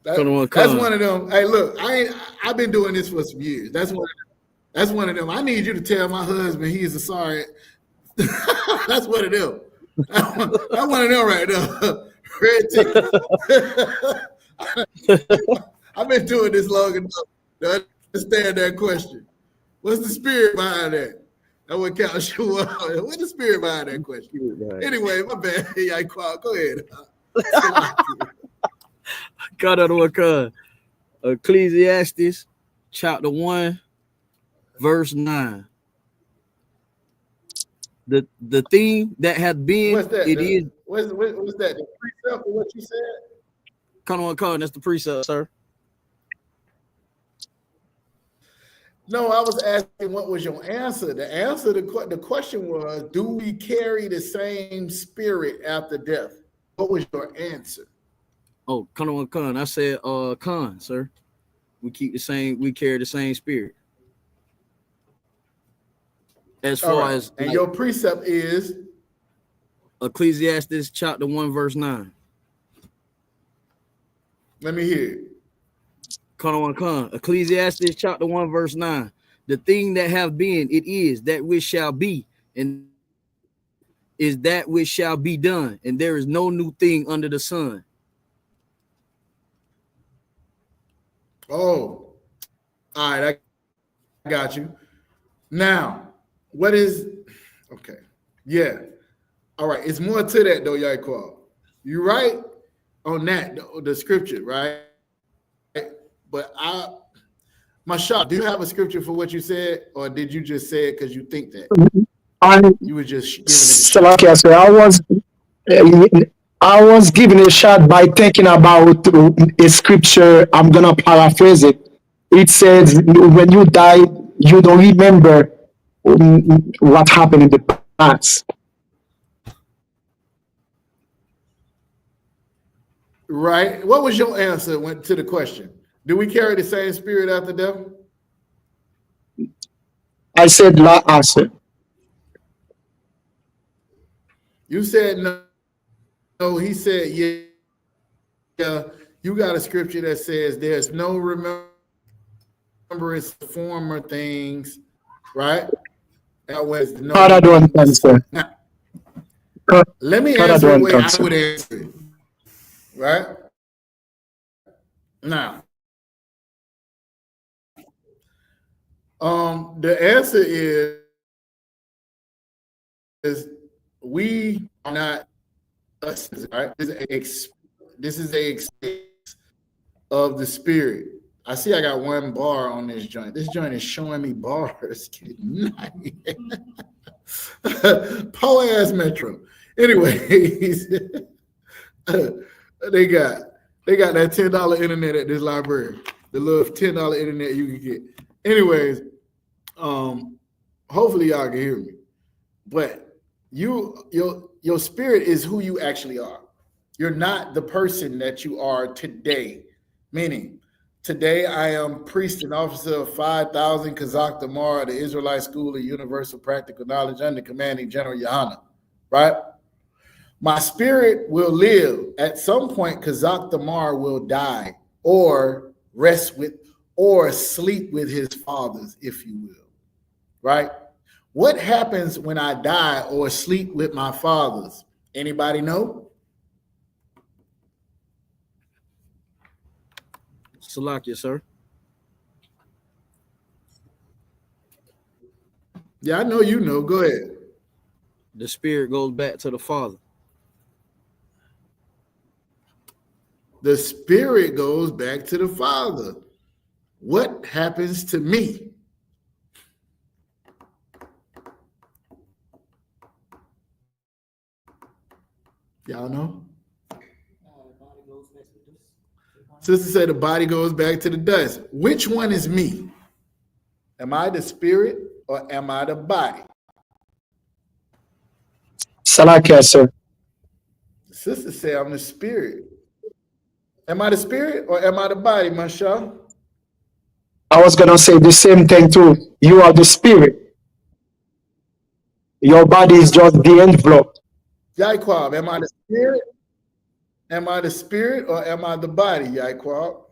That's one of them. Hey, look, I've been doing this for some years. That's one of them. I need you to tell my husband he is a sorry. That's one of them. That's one of them right there. Red ticket. I've been doing this long enough to understand that question. What's the spirit behind that? That would count you up. What's the spirit behind that question? Anyway, my bad. Go ahead. Ecclesiastes chapter 1, verse 9. The thing that hath been, what's that? is. What's that? The precept of what you said? Come on, that's the precept, sir. No, I was asking what was your answer. The answer, the question was, do we carry the same spirit after death? What was your answer? Oh, Con. I said, Con, sir. We carry the same spirit. As far as and your precept is Ecclesiastes chapter 1, verse 9. Let me hear it. Con. Ecclesiastes chapter 1, verse 9. The thing that have been, it is that which shall be, and is that which shall be done, and there is no new thing under the sun. Oh, all right, I got you. Now, what is okay? Yeah, all right. It's more to that though, Yaquan. You're right on that, the scripture, right? But Mashal, do you have a scripture for what you said, or did you just say it because you think that? You were just giving it a shot. I was giving a shot by thinking about a scripture. I'm gonna paraphrase it. It says, "When you die, you don't remember what happened in the past." Right. What was your answer to the question? Do we carry the same spirit after death? I said la answer. You said no. No, he said yeah. Yeah. You got a scripture that says there's no remembrance of former things, right? That was no. I don't answer. Let me answer the way I would answer it. Right? Now, the answer is we are not us, right? This is a experience of the spirit. I see I got one bar on this joint. This joint is showing me bars. Poor ass Metro. Anyways, they got that $10 internet at this library. The little $10 internet you can get. Anyways, hopefully y'all can hear me. But your spirit is who you actually are. You're not the person that you are today. Meaning, today I am priest and officer of 5,000 Kazakh Damar, the Israelite School of Universal Practical Knowledge under commanding General Yohana, right? My spirit will live. At some point, Kazakh Damar will die or rest with or sleep with his fathers, if you will, right? What happens when I die or sleep with my fathers? Anybody know? Salakia, sir. Yeah, I know you know. Go ahead. The spirit goes back to the Father. The spirit goes back to the Father. What happens to me? Y'all know? Sister said the body goes back to the dust. Which one is me? Am I the spirit or am I the body? Salakia, sir. Sister said I'm the spirit. Am I the spirit or am I the body, Masha? I was gonna say the same thing too. You are the spirit. Your body is just the envelope. Yaikwab, am I the spirit? Am I the spirit or am I the body, Yaikwab?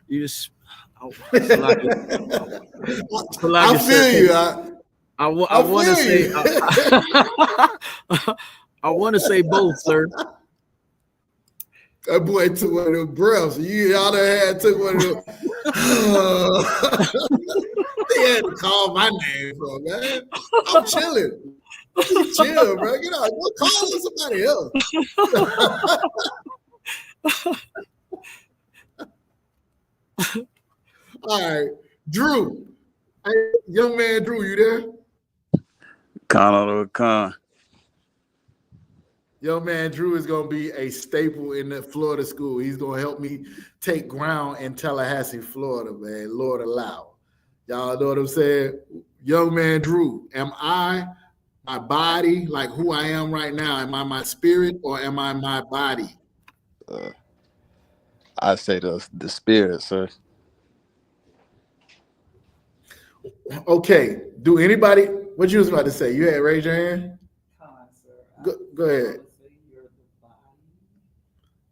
You just, I feel you. I want to say, I want to say both, sir. That boy took one of them breaths. Y'all done had took one of them. They had to call my name, bro, man. I'm chilling. Chill, bro. Get out. Go call somebody else. All right, Drew. Hey, young man, Drew, you there? Khan. Young man, Drew is going to be a staple in the Florida school. He's going to help me take ground in Tallahassee, Florida, man. Lord allow. Y'all know what I'm saying? Young man, Drew, am I my body, like who I am right now? Am I my spirit or am I my body? I say the spirit, sir. Okay. Do anybody, what you was about to say? You had raised your hand? Go ahead.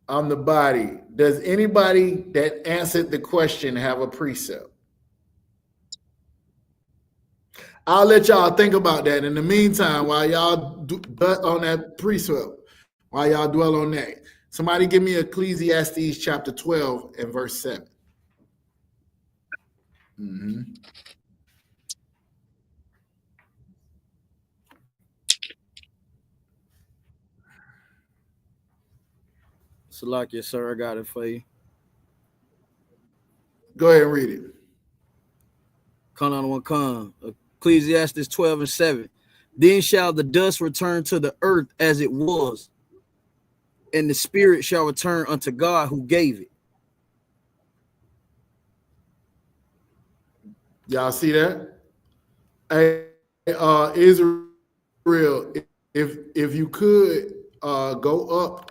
I'm the body. Does anybody that answered the question have a precept? I'll let y'all think about that. In the meantime, while y'all on that precept, while y'all dwell on that, somebody give me Ecclesiastes chapter 12 and verse 7. Mm-hmm. Salakia, sir, I got it for you. Go ahead and read it. Khan. Ecclesiastes 12 and 7. Then shall the dust return to the earth as it was, and the spirit shall return unto God who gave it. Y'all see that? Hey, Israel, if you could go up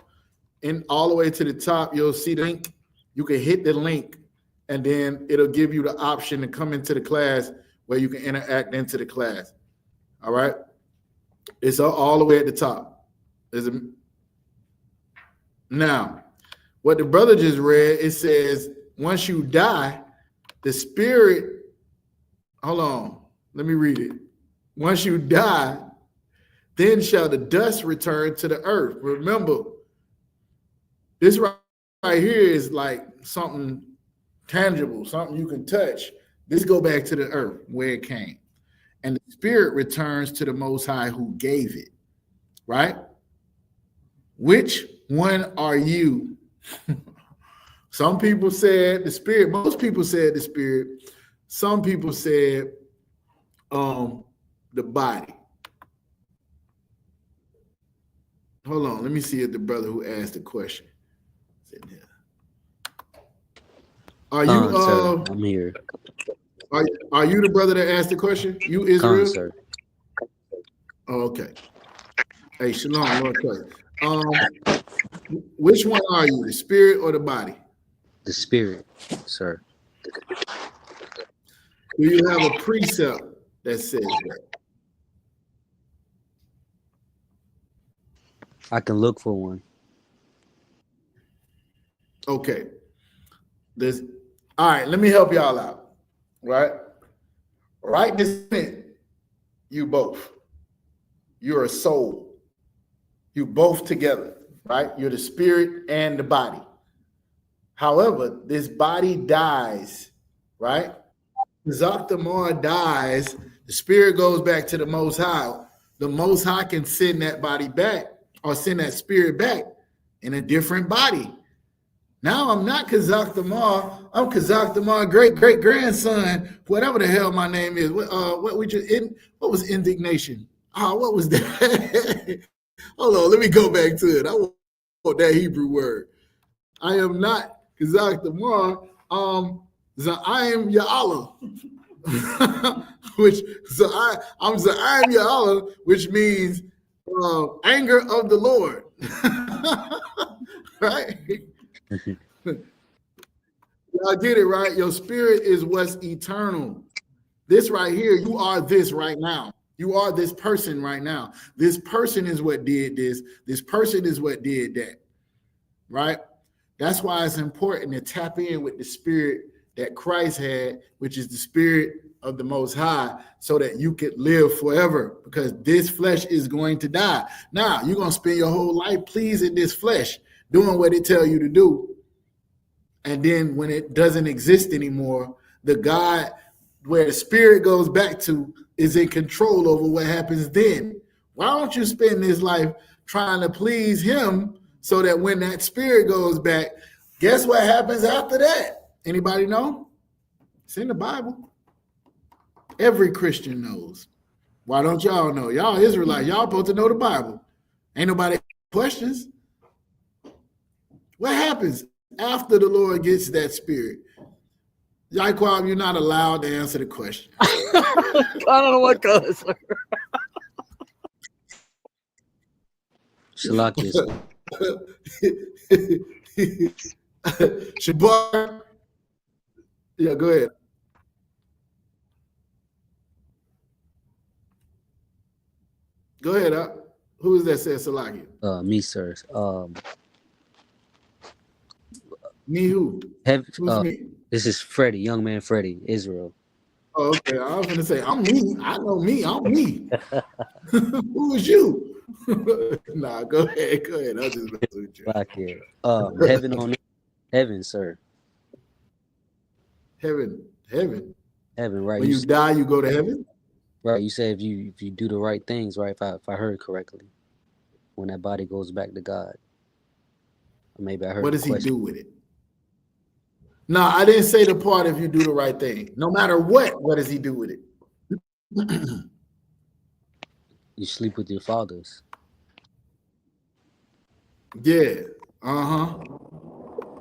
and all the way to the top, you'll see the link. You can hit the link, and then it'll give you the option to come into the class where you can interact into the class. All right? It's all the way at the top. Now, what the brother just read, it says, once you die, the spirit, hold on, let me read it. Once you die, then shall the dust return to the earth. Remember, this right here is like something tangible, something you can touch. This go back to the earth where it came. And the spirit returns to the Most High who gave it, right? Which one are you? Some people said the spirit. Most people said the spirit. Some people said the body. Hold on. Let me see if the brother who asked the question is in here. Are you I'm here. Are you the brother that asked the question? You Israel? Sir. Oh, okay. Hey, shalom, Lord Christ. Which one are you, the spirit or the body? The spirit, sir. Do you have a precept that says that? I can look for one. Okay. All right, let me help y'all out. Right this minute, you both. You're a soul. You both together, right? You're the spirit and the body. However, this body dies, right? Zaktamar dies, the spirit goes back to the Most High. The Most High can send that body back or send that spirit back in a different body. Now I'm not Kazakh Damar. I'm Kazakh Damar, great grandson, whatever the hell my name is. What was indignation? What was that? Hold on, let me go back to it. I want that Hebrew word. I am not Kazakh Damar. I am Ya'ala. I'm Za'im Ya'ala, which means anger of the Lord. Right? Y'all get it, right? Your spirit is what's eternal. This right here, you are this right now. You are this person right now. This person is what did this. This person is what did that. Right? That's why it's important to tap in with the spirit that Christ had, which is the spirit of the Most High, so that you could live forever, because this flesh is going to die. Now, you're going to spend your whole life pleasing this flesh, doing what it tells you to do. And then when it doesn't exist anymore, the God where the spirit goes back to is in control over what happens then. Why don't you spend this life trying to please him so that when that spirit goes back, guess what happens after that? Anybody know? It's in the Bible. Every Christian knows. Why don't y'all know? Y'all Israelites, y'all supposed to know the Bible. Ain't nobody questions. What happens after the Lord gets that spirit? Yaquab, you're not allowed to answer the question. I don't know what color, sir. Shalakius. Shabar. Yeah, go ahead. Go ahead. Who is that said Salakia? Me, sir. Me who? Who's me? This is Freddie, young man Freddie, Israel. Oh, okay. I was gonna say I'm me. I know me. I'm me. Who is you? Nah, go ahead. I'll just mess with you. Heaven on heaven, sir. Heaven, right? When you die, you go to heaven. Right. You say if you do the right things, right? If I heard correctly, when that body goes back to God. Or maybe I heard. What does he do with it? No, I didn't say the part if you do the right thing. No matter what does he do with it? You sleep with your fathers. Yeah.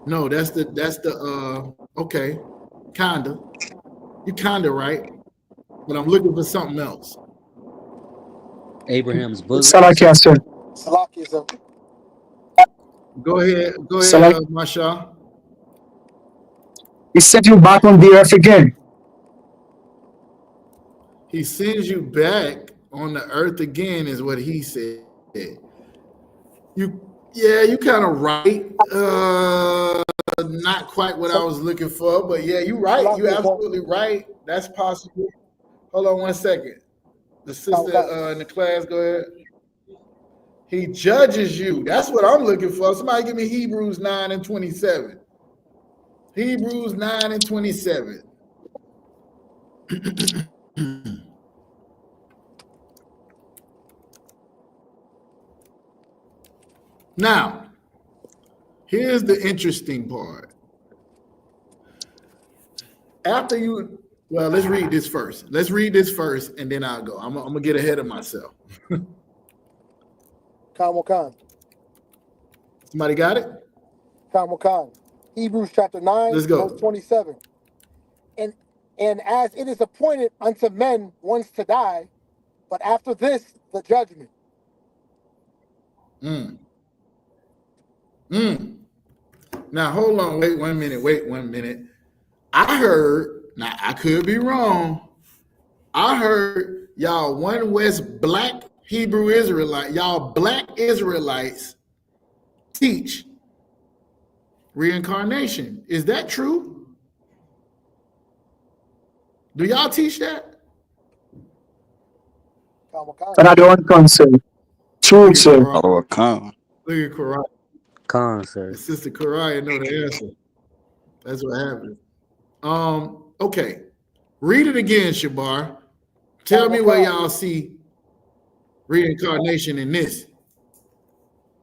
No, that's the okay. Kinda. You kinda right. But I'm looking for something else. Abraham's bosom. Salakia, sir. Salakia, sir. Go ahead, Masha. He sent you back on the earth again. He sends you back on the earth again, is what he said. You kind of right. Not quite what I was looking for, but yeah, you're right. You're absolutely right. That's possible. Hold on 1 second. The sister in the class, go ahead. He judges you. That's what I'm looking for. Somebody give me Hebrews 9:27. Hebrews 9:27. Now, here's the interesting part. Let's read this first. And then I'll go. I'm gonna get ahead of myself. Khan. Somebody got it? Khan. Hebrews chapter 9, Let's go. verse 27. And as it is appointed unto men once to die, but after this, the judgment. Now, hold on. Wait 1 minute. I heard, now I could be wrong. I heard y'all One West black Hebrew Israelite, y'all black Israelites teach reincarnation. Is that true? Do y'all teach that? Another one concern. True, sir. Or come. Look at Kariah. Con, sir. Sister Kariah know the answer. That's what happened. Okay. Read it again, Shabar. Tell me where y'all see reincarnation in this.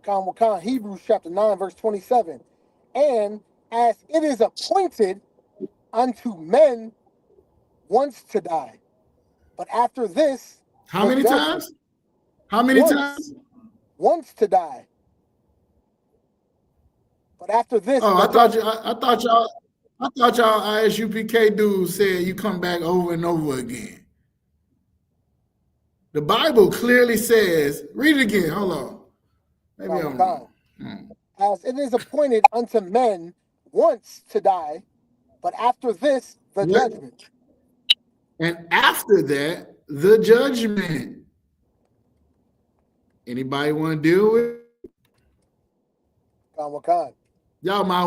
Khan, Hebrews chapter 9, verse 27. And as it is appointed unto men once to die, but after this, How the many judgment. times? How many Once. times? Once to die. But after this, Oh, the judgment. I thought y'all ISUPK dudes said you come back over and over again. The Bible clearly says, read it again. Hold on. Maybe I'm wrong. As it is appointed unto men once to die, but after this, the What? judgment. And after that, the judgment. Anybody want to deal with it? Wakan. Y'all might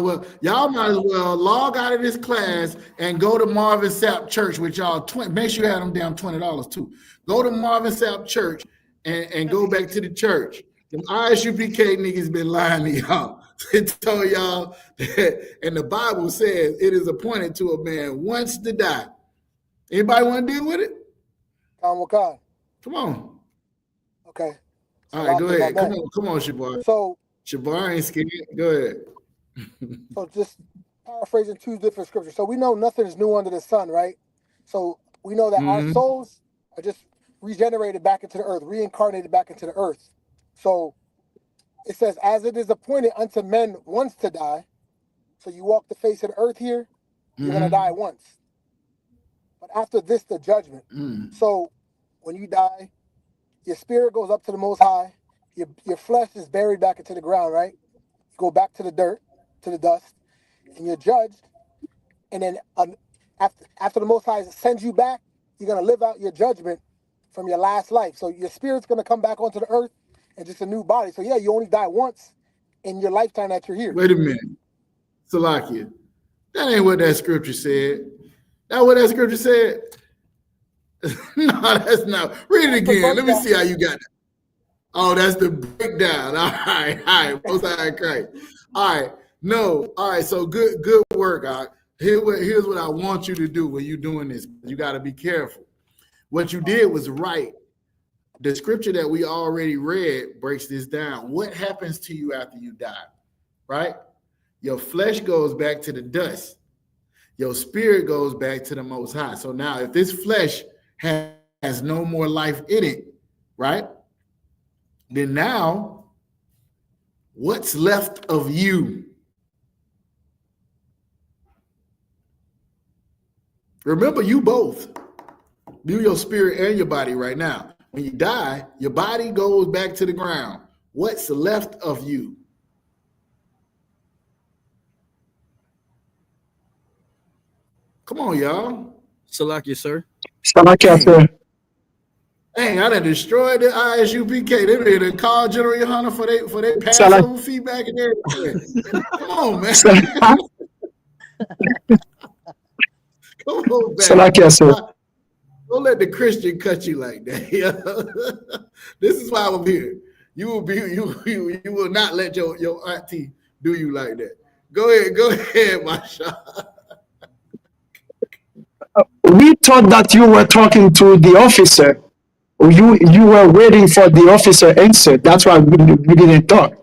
as well log out of this class and go to Marvin Sapp Church with y'all. Make sure you have them down $20 too. Go to Marvin Sapp Church and go back to the church. The ISUPK niggas been lying to y'all. They told y'all that, and the Bible says it is appointed to a man once to die. Anybody want to deal with it? Wakan. Come on. Okay. All right, go ahead. Come on, Shabar. So Shabar ain't scared. Go ahead. So just paraphrasing two different scriptures. So we know nothing is new under the sun, right? So we know that our souls are just regenerated back into the earth, reincarnated back into the earth. So it says, as it is appointed unto men once to die. So you walk the face of the earth here, you're going to die once. But after this, the judgment. So when you die, your spirit goes up to the Most High. Your flesh is buried back into the ground, right? You go back to the dirt, to the dust, and you're judged. And then after the Most High sends you back, you're going to live out your judgment from your last life. So your spirit's going to come back onto the earth and just a new body. So yeah, you only die once in your lifetime that you're here. Wait a minute. Salakia. That ain't what that scripture said. That what that scripture said? No, that's not. Read it again. Let me see how you got that. Oh, that's the breakdown. All right. Most High Christ. All right. No. All right. So good work. Here's what I want you to do when you're doing this. You got to be careful. What you did was right. The scripture that we already read breaks this down. What happens to you after you die? Right? Your flesh goes back to the dust. Your spirit goes back to the Most High. So now if this flesh has no more life in it, right? Then now, what's left of you? Remember, you both. You, your spirit and your body right now. When you die, your body goes back to the ground. What's left of you? Come on, y'all. Salakia, sir. Salakia, sir. Dang, I done destroyed the ISUPK. They made a call General Yohana for their Passover feedback and everything. Come on, man. Come on, man. Salakia, sir. Don't let the Christian cut you like that. This is why I'm here. You will not let your auntie do you like that. Go ahead, Masha. We thought that you were talking to the officer. You were waiting for the officer answer. That's why we didn't talk.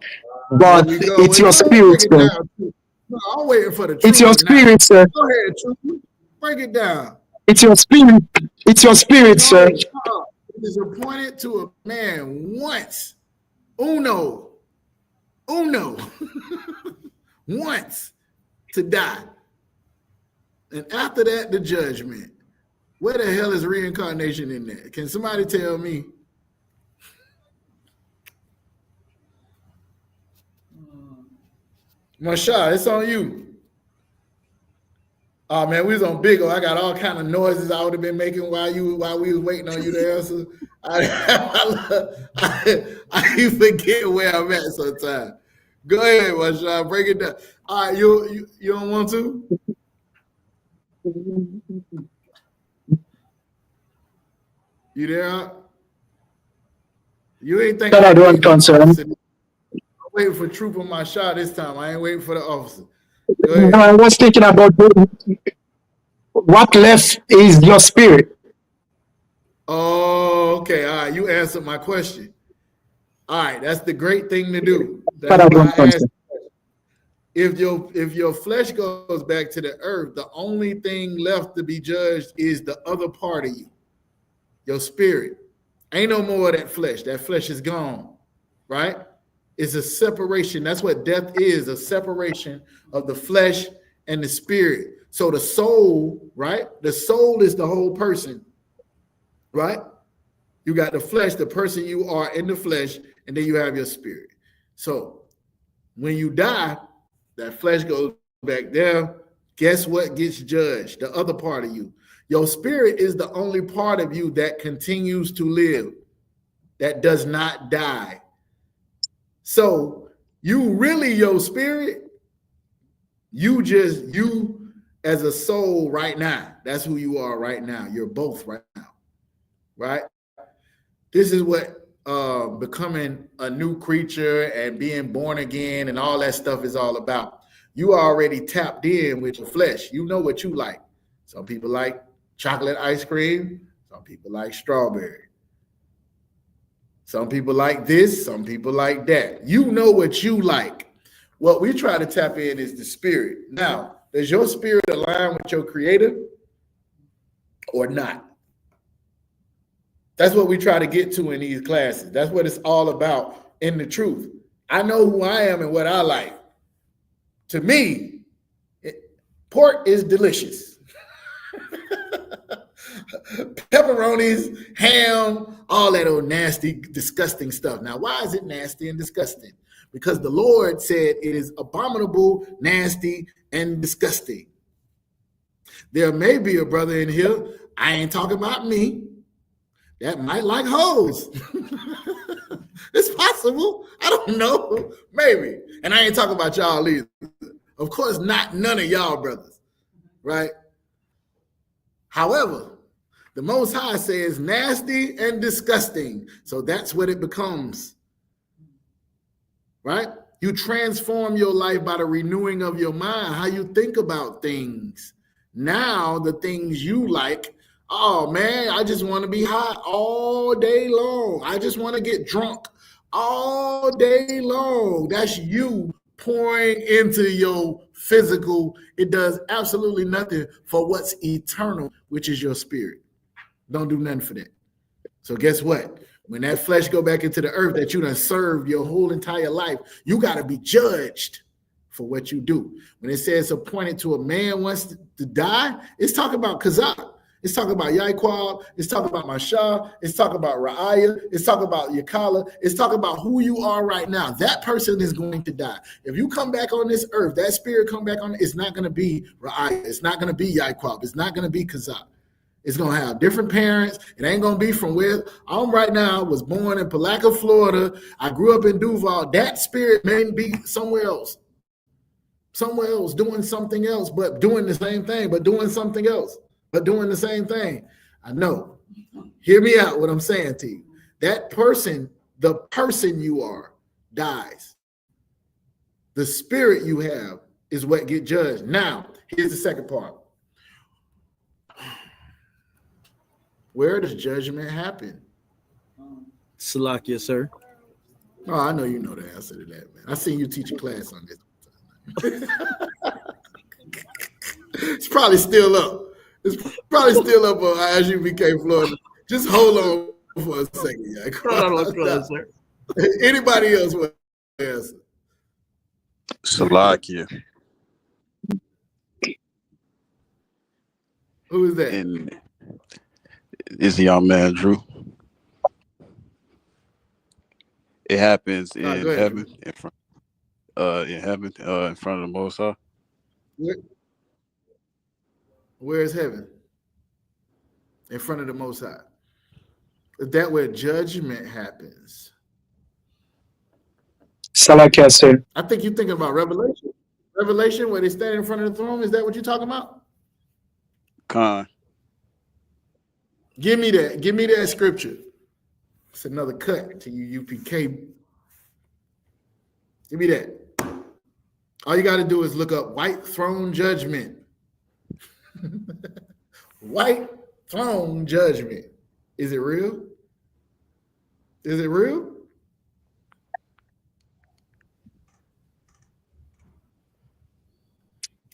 But it's your spirit, sir. No, I'm waiting for the truth. It's your spirit, sir. Go ahead, truth. Break it down. It's your spirit. It's your spirit, sir. It is appointed to a man once. Uno. Once to die. And after that, the judgment. Where the hell is reincarnation in there? Can somebody tell me? Masha, it's on you. Oh man, we was on Big O. I got all kind of noises I would have been making while we was waiting on you to answer. I forget where I'm at sometimes. Go ahead, Masha, break it down. All right, you don't want to? You there? You ain't thinking. That I don't concern. I'm waiting for troop on my shot this time. I ain't waiting for the officer. Go ahead. No, I was thinking about what left is your spirit. Oh, okay. All right. You answered my question. All right. That's the great thing to do. That I don't concern. if your flesh goes back to the earth, the only thing left to be judged is the other part of you, your spirit. Ain't no more of that flesh. That flesh is gone, right? It's a separation. That's what death is, a separation of the flesh and the spirit. So the soul, right? The soul is the whole person, right? You got the flesh, the person you are in the flesh, and then you have your spirit. So when you die, that flesh goes back there. Guess what gets judged? The other part of you. Your spirit is the only part of you that continues to live, that does not die. So you really, your spirit, you as a soul right now. That's who you are right now. You're both right now, right? This is what becoming a new creature and being born again and all that stuff is all about. You are already tapped in with your flesh. You know what you like. Some people like chocolate ice cream. Some people like strawberry. Some people like this. Some people like that. You know what you like. What we try to tap in is the spirit. Now, does your spirit align with your creator or not? That's what we try to get to in these classes. That's what it's all about in the truth. I know who I am and what I like. To me, pork is delicious. Pepperonis, ham, all that old nasty, disgusting stuff. Now, why is it nasty and disgusting? Because the Lord said it is abominable, nasty, and disgusting. There may be a brother in here, I ain't talking about me, that might like hoes. It's possible. I don't know. Maybe. And I ain't talking about y'all either. Of course, not none of y'all brothers, right? However, the Most High says nasty and disgusting. So that's what it becomes, right? You transform your life by the renewing of your mind, how you think about things. Now, the things you like, oh man, I just want to be high all day long. I just want to get drunk all day long. That's you pouring into your physical. It does absolutely nothing for what's eternal, which is your spirit. Don't do nothing for that. So guess what? When that flesh go back into the earth that you done served your whole entire life, you got to be judged for what you do. When it says appointed to a man wants to die, it's talking about Kazak. It's talking about Yaiquab. It's talking about Mashah. It's talking about Ra'aya. It's talking about Yakala. It's talking about who you are right now. That person is going to die. If you come back on this earth, that spirit come back on, it's not going to be Ra'aya. It's not going to be Yaiquab. It's not going to be Kazak. It's going to have different parents. It ain't going to be from where I'm right now. Was born in Palaca, Florida. I grew up in Duval. That spirit may be somewhere else. Somewhere else, doing something else, but doing the same thing, but doing something else, but doing the same thing. I know. Hear me out what I'm saying to you. That person, the person you are, dies. The spirit you have is what get judged. Now, here's the second part. Where does judgment happen? Salakia, sir. Oh, I know you know the answer to that, man. I seen you teach a class on this. It's probably still up. It's probably still up on ISUPK Florida. Just hold on for a second. Sir. Anybody else want to answer? Salakia. Who is that? And is the young man Drew. It happens in heaven, in front in front of the Most High. Where is heaven? In front of the Most High. Is that where judgment happens? Salakia, sir. I think you're thinking about Revelation. Revelation, where they stand in front of the throne. Is that what you're talking about? Khan. Give me that. Give me that scripture. It's another cut to you, UPK. Give me that. All you got to do is look up white throne judgment. White throne judgment. Is it real? Is it real?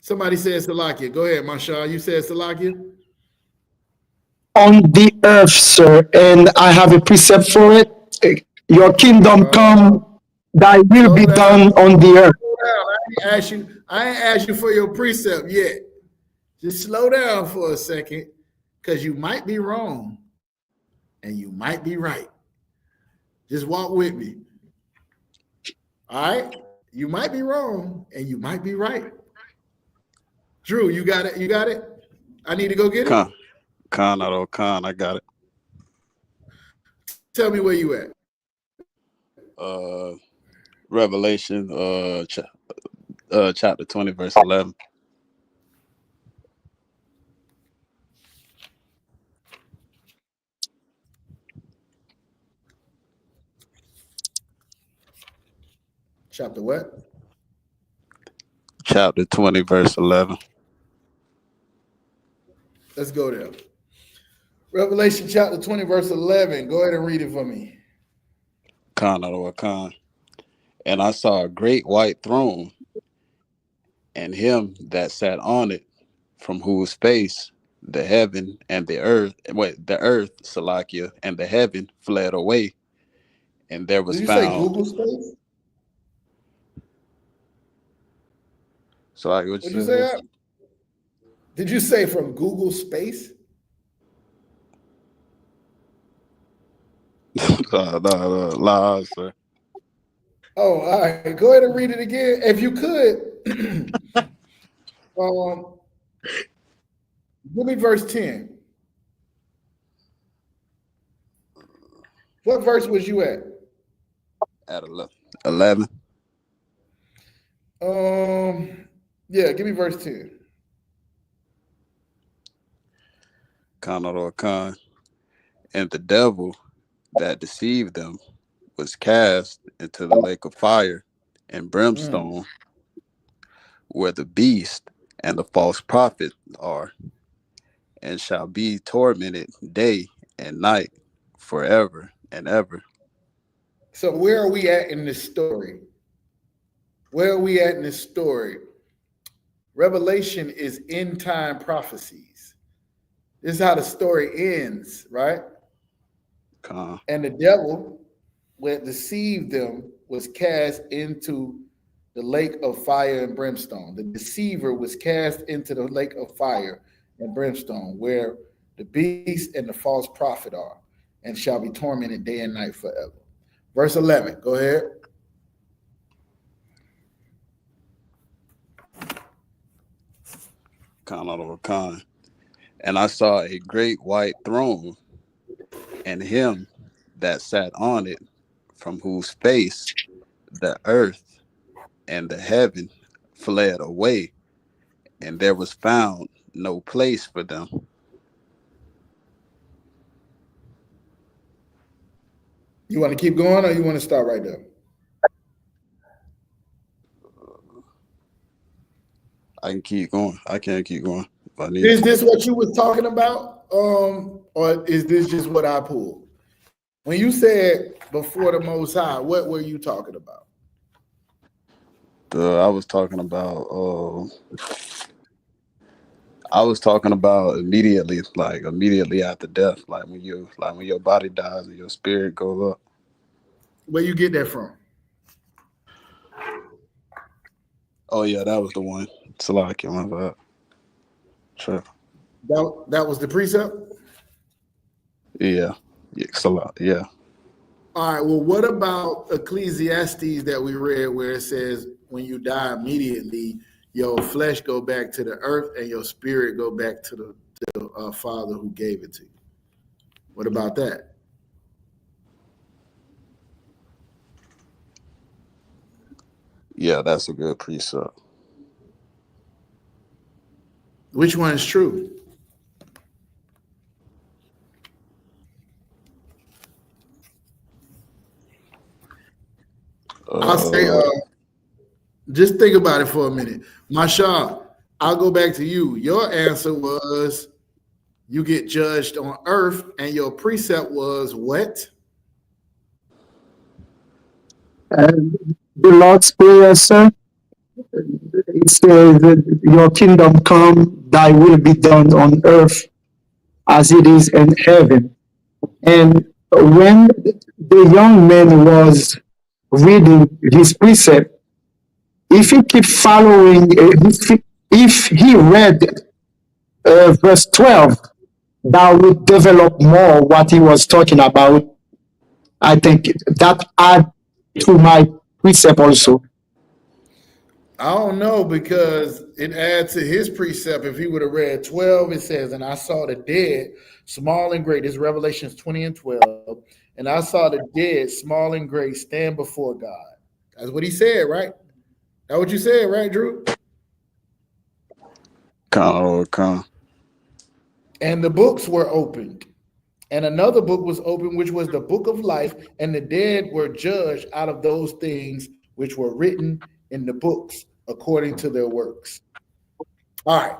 Somebody said Salakia. Go ahead, Masha. You said Salakia? On the earth, sir, and I have a precept for it. Your kingdom come, thy will be done on the earth. I ain't asked you for your precept yet. Just slow down for a second, because you might be wrong and you might be right. Just walk with me. All right? You might be wrong and you might be right. Drew, you got it? You got it? I need to go get it? Khan, I got it. Tell me where you at. Revelation chapter 20, verse 11. Chapter what? Chapter 20, verse 11. Let's go there. Revelation chapter 20, verse 11. Go ahead and read it for me. Khan. And I saw a great white throne, and him that sat on it, from whose face the heaven and the earth, Salakia, and the heaven fled away, and there was found. Did you say Google space? Salakia, what Did you say? Did you say from Google space? No, sir. Oh, all right. Go ahead and read it again. If you could, give me verse 10. What verse was you at? At 11. Yeah, give me verse 10. Khan. And the devil that deceived them was cast into the lake of fire and brimstone, where the beast and the false prophet are, and shall be tormented day and night forever and ever. So where are we at in this story? Revelation is end time prophecies. This is how the story ends, right? And the devil, what deceived them, was cast into the lake of fire and brimstone. The deceiver was cast into the lake of fire and brimstone, where the beast and the false prophet are, and shall be tormented day and night forever. Verse 11, go ahead. Khan. And I saw a great white throne, and him that sat on it, from whose face the earth and the heaven fled away, and there was found no place for them. You want to keep going, or you want to start right there? I can keep going. I can't keep going if I need. Is this what you was talking about, or is this just what I pulled? When you said before the Most High, what were you talking about? I was talking about immediately after death, like when your body dies and your spirit goes up. Where you get that from? Oh yeah, that was the one. Salakia, my bad. Sure. That was the precept? Yeah. Yeah. All right. Well, what about Ecclesiastes that we read, where it says, when you die immediately, your flesh go back to the earth and your spirit go back to the Father who gave it to you? What about that? Yeah, that's a good precept. Which one is true? I'll say, just think about it for a minute. Masha, I'll go back to you. Your answer was you get judged on earth, and your precept was what? The Lord's Prayer, sir. it says, "Your kingdom come, thy will be done on earth as it is in heaven." And when the young man was reading his precept, if he keep following, if he read verse 12, that would develop more what he was talking about. I think that add to my precept also. I don't know, because it adds to his precept. If he would have read 12, it says, "And I saw the dead, small and great." This is Revelations 20 and 12. "And I saw the dead, small and great, stand before God." That's what he said, right? That's what you said, right, Drew? Con. "And the books were opened. And another book was opened, which was the book of life. And the dead were judged out of those things which were written in the books according to their works." All right.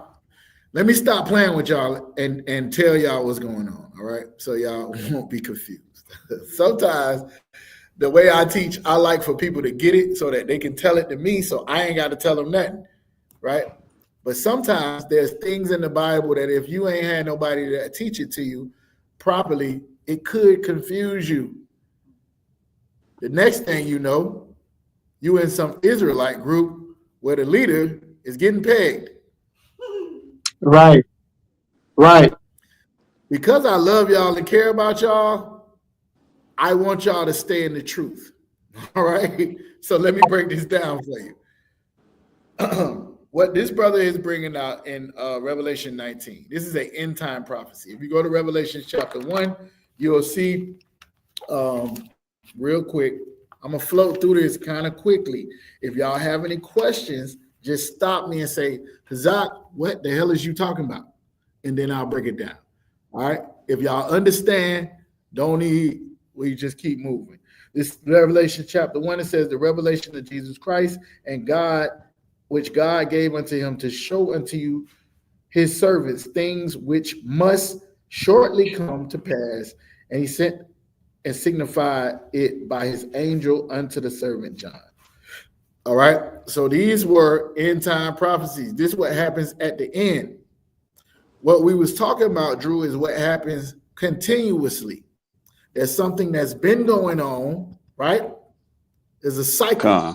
Let me stop playing with y'all and tell y'all what's going on. All right. So y'all won't be confused. Sometimes the way I teach, I like for people to get it so that they can tell it to me, so I ain't got to tell them nothing. Right. But sometimes there's things in the Bible that if you ain't had nobody to teach it to you properly, it could confuse you. The next thing you know, you in some Israelite group where the leader is getting pegged. Right. Because I love y'all and care about y'all, I want y'all to stay in the truth. All right. So let me break this down for you. What this brother is bringing out in Revelation 19, this is an end time prophecy. If you go to Revelation chapter 1, you'll see real quick. I'm going to float through this kind of quickly. If y'all have any questions, just stop me and say, "Zach, what the hell is you talking about?" And then I'll break it down. All right. If y'all understand, we just keep moving. This Revelation chapter 1, it says, "The revelation of Jesus Christ and God, which God gave unto him to show unto you his servants things which must shortly come to pass. And he sent and signified it by his angel unto the servant John." All right. So these were end time prophecies. This is what happens at the end. What we was talking about, Drew, is what happens continuously. There's something that's been going on, right? There's a cycle.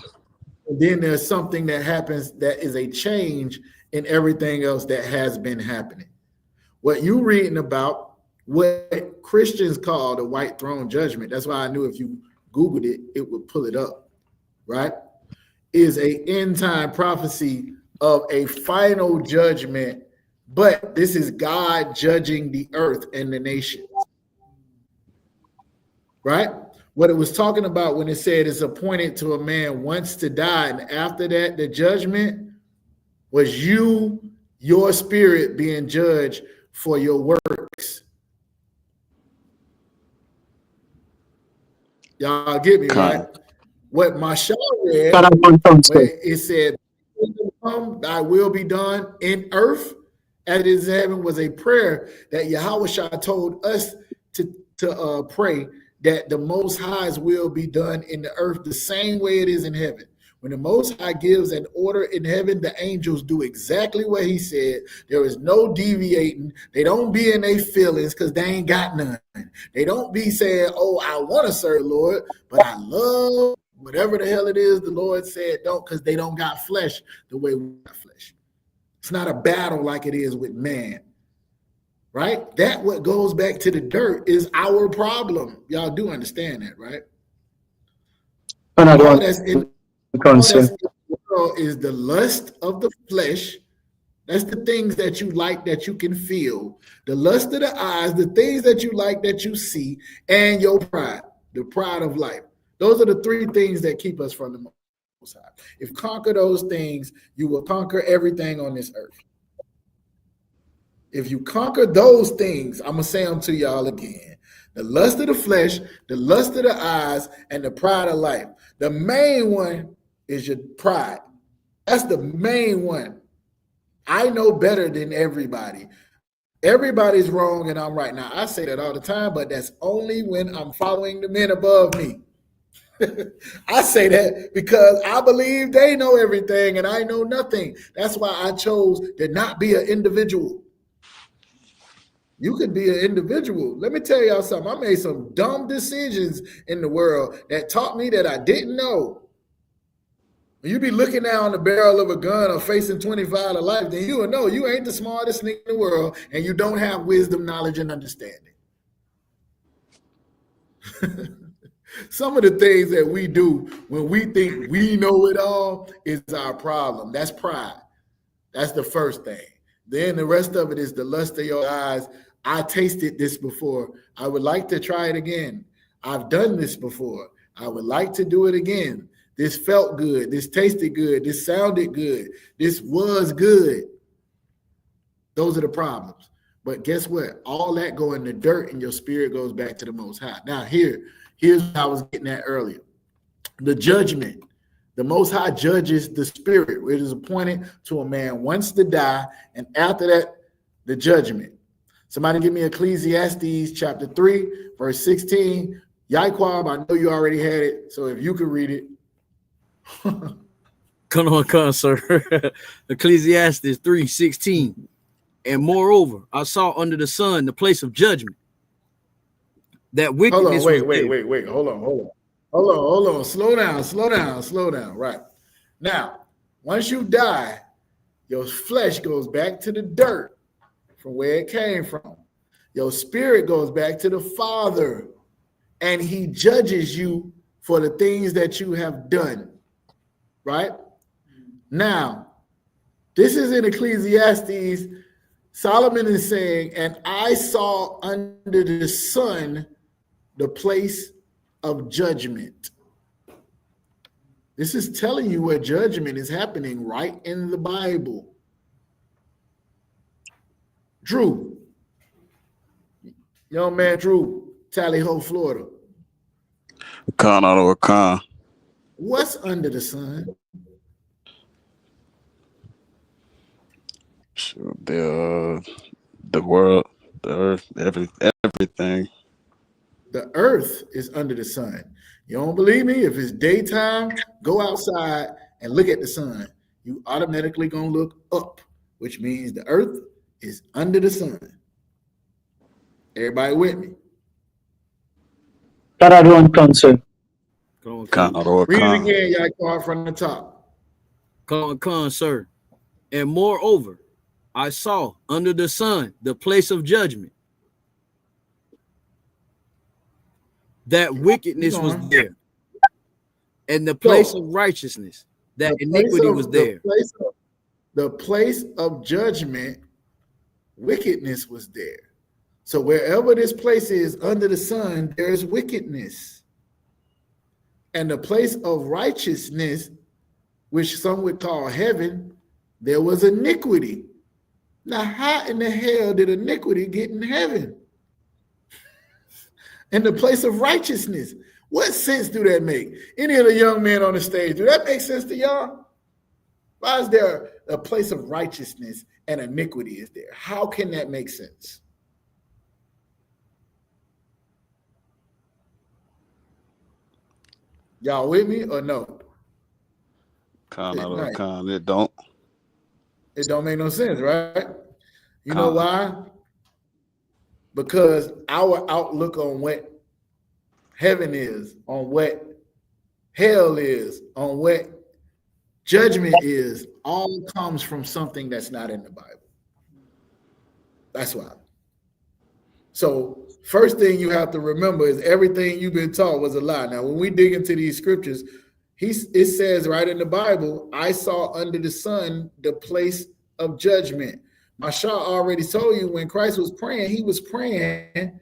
And then there's something that happens that is a change in everything else that has been happening. What you reading about, what Christians call the white throne judgment, that's why I knew if you Googled it, it would pull it up, right? Is a end time prophecy of a final judgment, but this is God judging the earth and the nations, right? What it was talking about when it said it's appointed to a man once to die, and after that, the judgment was your spirit being judged for your works. Y'all get me, right? What Mashal read, where it said, "Thy will be done in earth as it is in heaven," was a prayer that Yahushua told us to pray, that the Most High's will be done in the earth the same way it is in heaven. When the Most High gives an order in heaven, the angels do exactly what he said. There is no deviating. They don't be in their feelings because they ain't got none. They don't be saying, "Oh, I want to serve Lord, but I love whatever the hell it is the Lord said don't," because they don't got flesh the way we got flesh. It's not a battle like it is with man, right? That what goes back to the dirt is our problem. Y'all do understand that, right? All that's in the world is the lust of the flesh. That's the things that you like, that you can feel. The lust of the eyes, the things that you like, that you see, and your pride, the pride of life. Those are the three things that keep us from the Most High. If you conquer those things, you will conquer everything on this earth. If you conquer those things, I'm going to say them to y'all again. The lust of the flesh, the lust of the eyes, and the pride of life. The main one is your pride. That's the main one. I know better than everybody. Everybody's wrong and I'm right. Now, I say that all the time, but that's only when I'm following the men above me. I say that because I believe they know everything and I know nothing. That's why I chose to not be an individual. You could be an individual. Let me tell y'all something. I made some dumb decisions in the world that taught me that I didn't know. When you be looking down the barrel of a gun or facing 25 to life, then you will know you ain't the smartest nigga in the world and you don't have wisdom, knowledge, and understanding. Some of the things that we do when we think we know it all is our problem. That's pride. That's the first thing. Then the rest of it is the lust of your eyes. I tasted this before. I would like to try it again. I've done this before. I would like to do it again. This felt good. This tasted good. This sounded good. This was good. Those are the problems. But guess what? All that go in the dirt and your spirit goes back to the Most High. Now here's what I was getting at earlier. The judgment. The Most High judges the spirit. It is appointed to a man once to die, and after that, the judgment. Somebody give me Ecclesiastes chapter 3, verse 16. Yaquab, I know you already had it, so if you could read it. Come on, sir. Ecclesiastes 3:16. And moreover, I saw under the sun the place of judgment. That wickedness. Hold on, wait. Hold on. Slow down. Right. Now, once you die, your flesh goes back to the dirt from where it came from. Your spirit goes back to the Father, and he judges you for the things that you have done. Right? Now, this is in Ecclesiastes. Solomon is saying, and I saw under the sun the place of judgment. This is telling you where judgment is happening right in the Bible. Drew, young man Drew, Tally Ho, Florida. Khan. What's under the sun? The world, the earth, everything. The earth is under the sun. You don't believe me? If it's daytime, go outside and look at the sun. You automatically gonna look up, which means the earth is under the sun. Everybody with me? That I don't concern. Read it again, y'all, from the top. Con, sir. And moreover, I saw under the sun the place of judgment. That wickedness was there. And the place of righteousness, that iniquity was there. The place of judgment, wickedness was there. So wherever this place is under the sun, there is wickedness. And the place of righteousness, which some would call heaven, there was iniquity. Now, how in the hell did iniquity get in heaven? In the place of righteousness. What sense do that make? Any of the young men on the stage, do that make sense to y'all? Why is there a place of righteousness and iniquity is there? How can that make sense? Y'all with me or no? It don't. It don't make no sense, right? You know why? Because our outlook on what heaven is, on what hell is, on what judgment is, all comes from something that's not in the Bible. That's why. So first thing you have to remember is everything you've been taught was a lie. Now, when we dig into these scriptures, it says right in the Bible, I saw under the sun the place of judgment. Masha already told you when Christ was praying, he was praying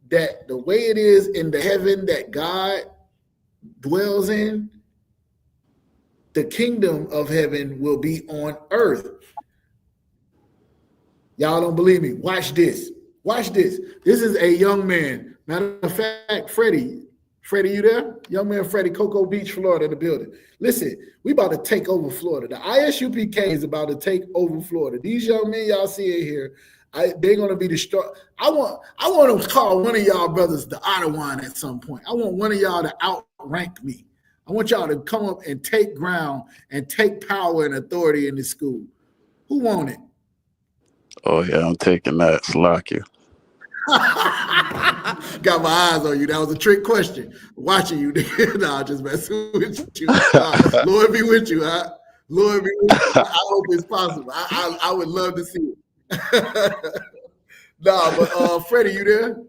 that the way it is in the heaven that God dwells in, the kingdom of heaven will be on earth. Y'all don't believe me? Watch this. Watch this. This is a young man. Matter of fact, Freddie, you there? Young man Freddie, Cocoa Beach, Florida, in the building. Listen, we about to take over Florida. The ISUPK is about to take over Florida. These young men y'all see in here, They're gonna be destroyed. I want to call one of y'all brothers the Ottawa at some point. I want one of y'all to outrank me. I want y'all to come up and take ground and take power and authority in this school. Who want it? Oh yeah, I'm taking that. Slakia. Got my eyes on you. That was a trick question. Watching you. Nah, just messing with you. Lord be with you. Huh? Lord be with you. I hope it's possible. I would love to see it. Nah, but Freddie, you there?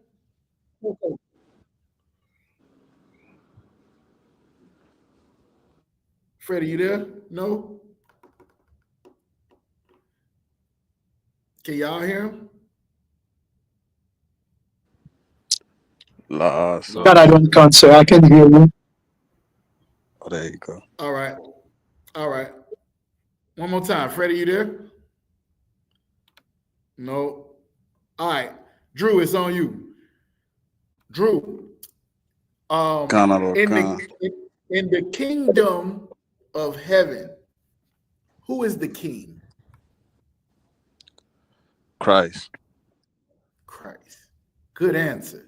Freddie, you there? No? Can y'all hear him? So God, I don't count, sir. I can hear you. oh, there you go. All right. All right. One more time. Freddie, you there? No. All right. Drew, it's on you. Drew. In the kingdom of heaven, who is the king? Christ. Christ. Good answer.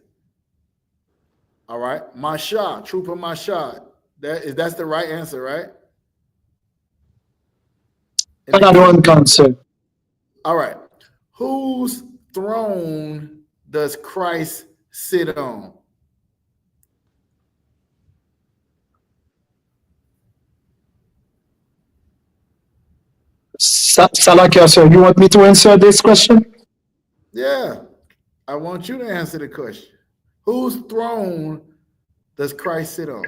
All right. Mashah, Trooper Mashah. That's the right answer, right? God, I don't count, sir. All right. Whose throne does Christ sit on? Salakia, sir, you want me to answer this question? Yeah. I want you to answer the question. Whose throne does Christ sit on?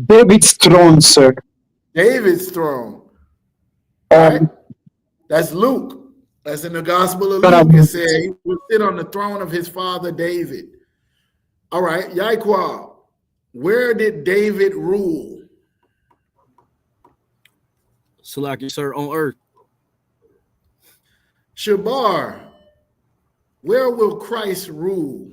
David's throne, sir. David's throne. Right? That's Luke. That's in the Gospel of Luke. It said he will sit on the throne of his father David. All right, Yaiqua, where did David rule? Salaki, sir, on earth. Shabar, where will Christ rule?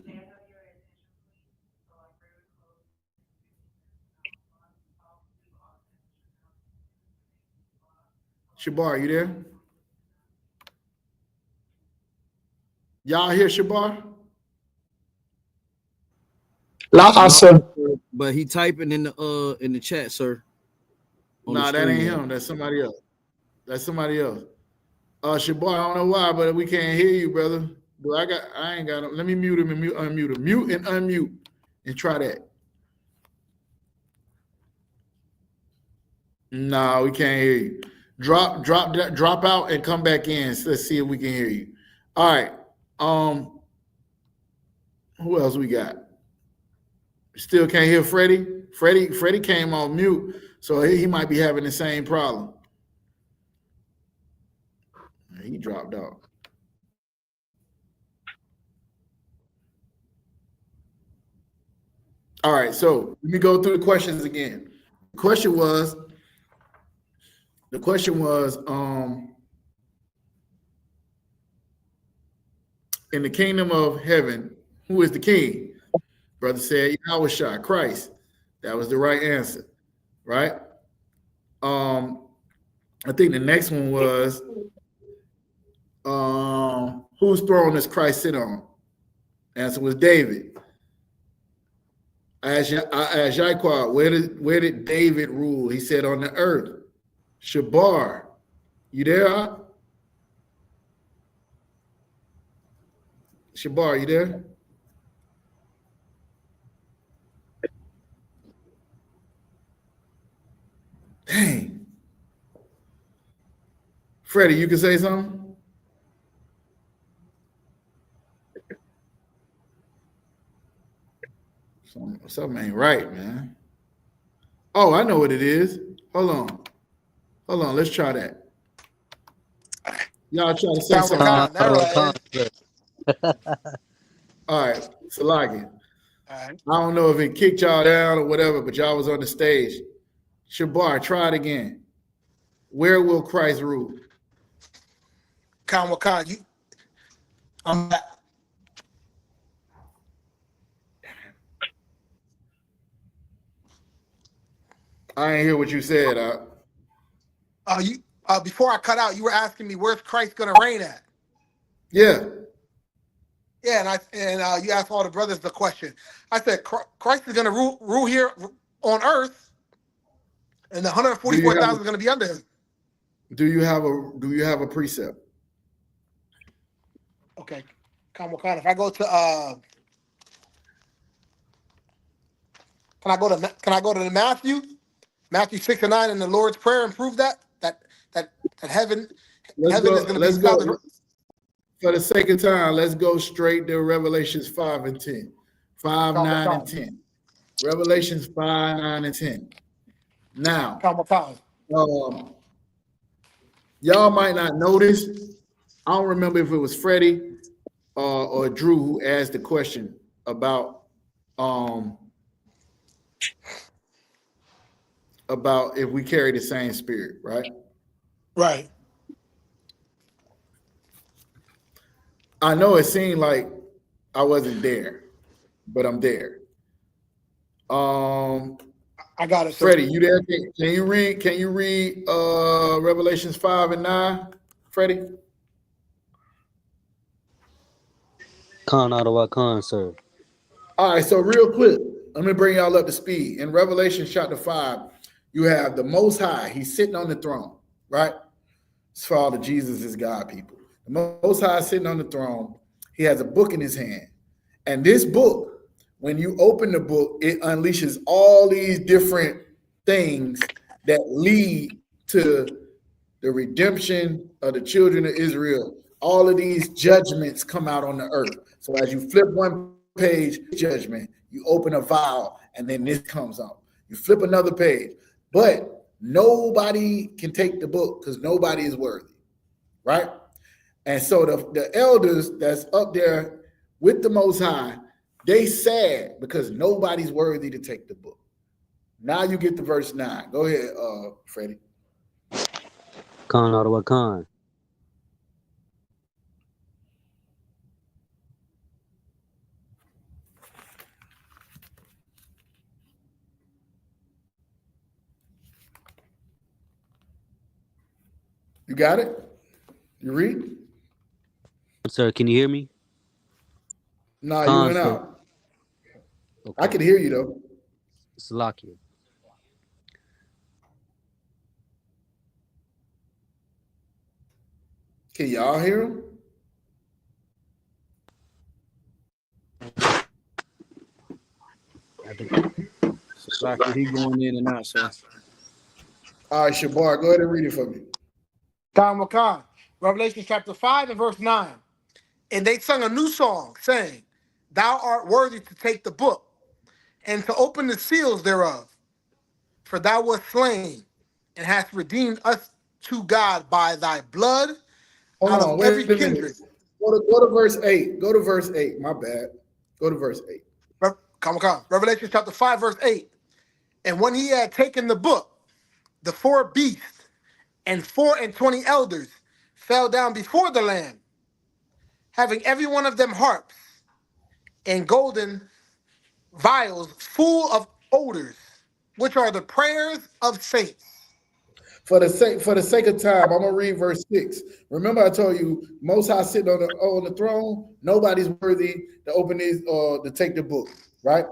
Shabar, you there? Y'all hear Shabar? Sir. But he typing in the chat, sir. Nah, that ain't him. That's somebody else. That's somebody else. Shabar, I don't know why, but we can't hear you, brother. But I ain't got him. Let me mute him and unmute him. Mute and unmute and try that. No, we can't hear you. Drop out and come back in. So let's see if we can hear you. All right. Who else we got? Still can't hear Freddie. Freddie came on mute, so he might be having the same problem. He dropped out. All right, so let me go through the questions again. The question was, in the kingdom of heaven, who is the king? Brother said Yahushua, Christ. That was the right answer, right? I think the next one was, whose throne does Christ sit on? Answer was David. I asked Yaiqua, where did David rule? He said on the earth. Shabar, you there? Huh? Shabar, you there? Dang. Freddie, you can say something? Something ain't right, man. Oh, I know what it is. Hold on. Let's try that. Y'all try to say something. All right, Salagi. I don't know if it kicked y'all down or whatever, but y'all was on the stage. Shabar, try it again. Where will Christ rule? Khan, you. I ain't hear what you said. You before I cut out, you were asking me where's Christ gonna reign at? Yeah. Yeah, and you asked all the brothers the question. I said Christ is gonna rule here on earth, and the Do you 144,000 have is gonna be under him. do you have a precept? Okay, Khan. If I go to can I go to the Matthew 6:9 in the Lord's Prayer and prove that heaven Let's is go. going to be Let's go. established? For the sake of time, let's go straight to Revelations 5 and 10. 5, 9, and 10. Revelations 5, 9, and 10. Now, y'all might not notice. I don't remember if it was Freddie or Drew who asked the question about if we carry the same spirit, right? Right. I know it seemed like I wasn't there, but I'm there. I got it. Freddie, you there? Can you read? Can you read Revelations 5 and 9, Freddie? Khan, sir. All right, so real quick, let me bring y'all up to speed. In Revelation chapter 5, you have the Most High. He's sitting on the throne, right? It's for all the Jesus is God people. The Most High is sitting on the throne. He has a book in his hand. And this book, when you open the book, it unleashes all these different things that lead to the redemption of the children of Israel. All of these judgments come out on the earth. So as you flip one page, judgment, you open a vial, and then this comes out. You flip another page. But nobody can take the book because nobody is worthy, right? And so the elders that's up there with the Most High, they sad because nobody's worthy to take the book. Now you get to verse 9. Go ahead, Freddie. Khan. You got it? You read? Sir, can you hear me? No, you went out. Okay. I can hear you though. Salakia. Can y'all hear him? Salakia, he going in and out, sir. All right, Shabar, go ahead and read it for me. Khan. Revelation chapter 5 and verse 9. And they sung a new song, saying, Thou art worthy to take the book and to open the seals thereof. For thou wast slain and hast redeemed us to God by thy blood out of every kindred. Go to verse 8. Go to verse 8. My bad. Go to verse 8. Come. Revelation chapter 5, verse 8. And when he had taken the book, the 4 beasts and 24 elders fell down before the Lamb, having every one of them harps and golden vials full of odors, which are the prayers of saints. For the sake of time, I'm gonna read verse 6. Remember, I told you Most High sitting on the throne. Nobody's worthy to open these or to take the book, right?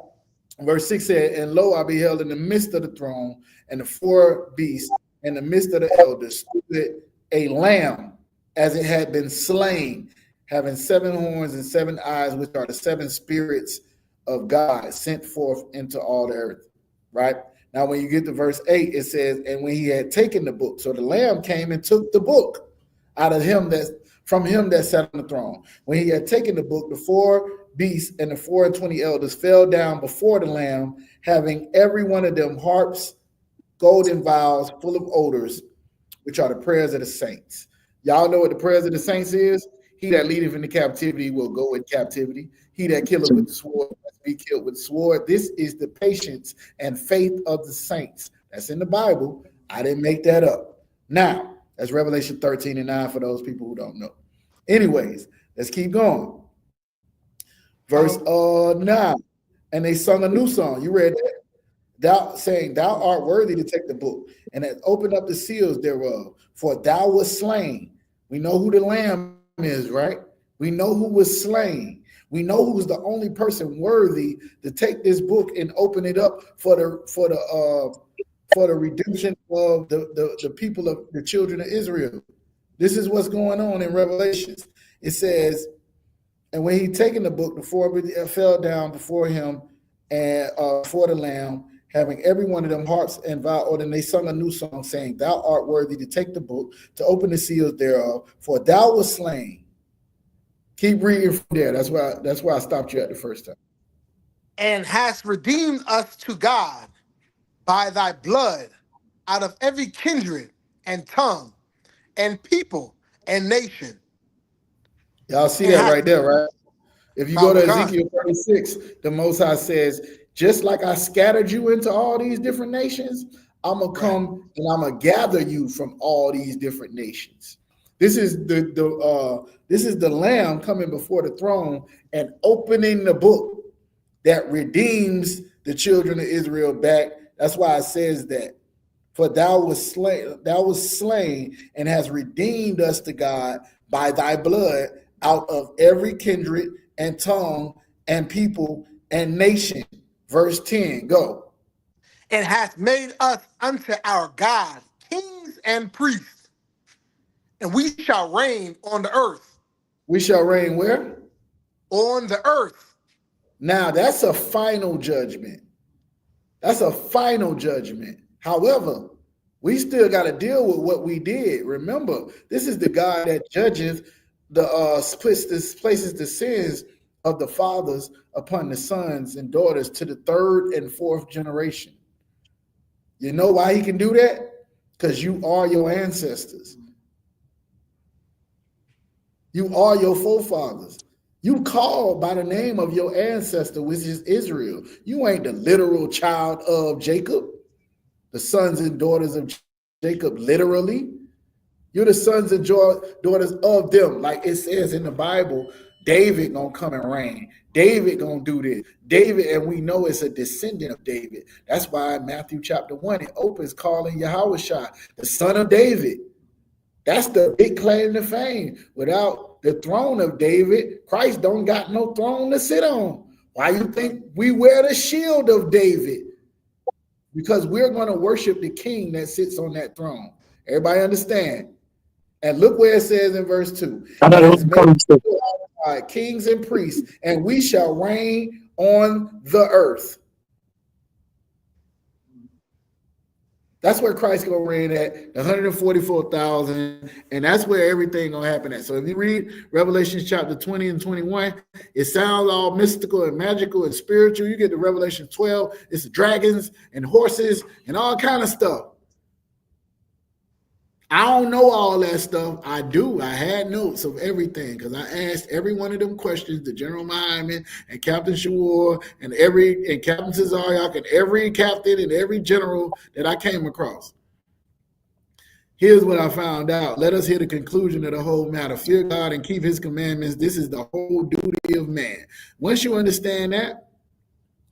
Verse 6 said, And lo, I beheld in the midst of the throne and the 4 beasts in the midst of the elders stood a lamb as it had been slain, having 7 horns and 7 eyes, which are the 7 spirits of God sent forth into all the earth, right? Now, when you get to verse 8, it says, and when he had taken the book, so the Lamb came and took the book out of him from him that sat on the throne. When he had taken the book, the 4 beasts and the 24 elders fell down before the Lamb, having every one of them harps, golden vials full of odors, which are the prayers of the saints. Y'all know what the prayers of the saints is? He that leadeth into captivity will go in captivity. He that killeth with the sword must be killed with the sword. This is the patience and faith of the saints. That's in the Bible. I didn't make that up. Now, that's Revelation 13 and 9 for those people who don't know. Anyways, let's keep going. Verse 9. And they sung a new song. You read that? thou saying, thou art worthy to take the book, and has opened up the seals thereof. For thou wast slain. We know who the lamb is, right? We know who was slain. We know who's the only person worthy to take this book and open it up for the redemption of the people of the children of Israel. This is what's going on in Revelations. It says, and when he taken the book, the four fell down before him and before the Lamb, having every one of them harps and viol, and they sung a new song, saying, "Thou art worthy to take the book, to open the seals thereof, for thou wast slain." Keep reading from there. That's why I stopped you at the first time. And hast redeemed us to God by thy blood out of every kindred and tongue and people and nation. Y'all see And that hast right there, right? If you go to Ezekiel 36, the Most High says, just like I scattered you into all these different nations, I'm going to come and I'm going to gather you from all these different nations. This is the Lamb coming before the throne and opening the book that redeems the children of Israel back. That's why it says that. For thou wast slain and has redeemed us to God by thy blood out of every kindred and tongue and people and nation. Verse 10, go. And hath made us unto our God kings and priests, and we shall reign on the earth. We shall reign where? On the earth. Now, that's a final judgment. That's a final judgment. However, we still got to deal with what we did. Remember, this is the God that judges places the sins of the fathers upon the sons and daughters to the third and fourth generation. You know why he can do that? Because you are your ancestors. You are your forefathers. You called by the name of your ancestor, which is Israel. You ain't the literal child of Jacob, the sons and daughters of Jacob, literally. You're the sons and daughters of them. Like it says in the Bible, David gonna come and reign. David gonna do this. David, and we know it's a descendant of David. That's why in Matthew chapter 1, it opens calling Yahushua the son of David. That's the big claim to fame. Without the throne of David, Christ don't got no throne to sit on. Why you think we wear the shield of David? Because we're going to worship the king that sits on that throne. Everybody understand? And look where it says in verse 2. Kings and priests, and we shall reign on the earth. That's where Christ gonna reign at, 144,000, and that's where everything gonna happen at. So if you read Revelation chapter 20 and 21, it sounds all mystical and magical and spiritual. You get to Revelation 12, it's dragons and horses and all kind of stuff. I don't know all that stuff. I do. I had notes of everything because I asked every one of them questions to General Myman and Captain Shawar and Captain Cesaryak and every captain and every general that I came across. Here's what I found out. Let us hear the conclusion of the whole matter. Fear God and keep his commandments. This is the whole duty of man. Once you understand that,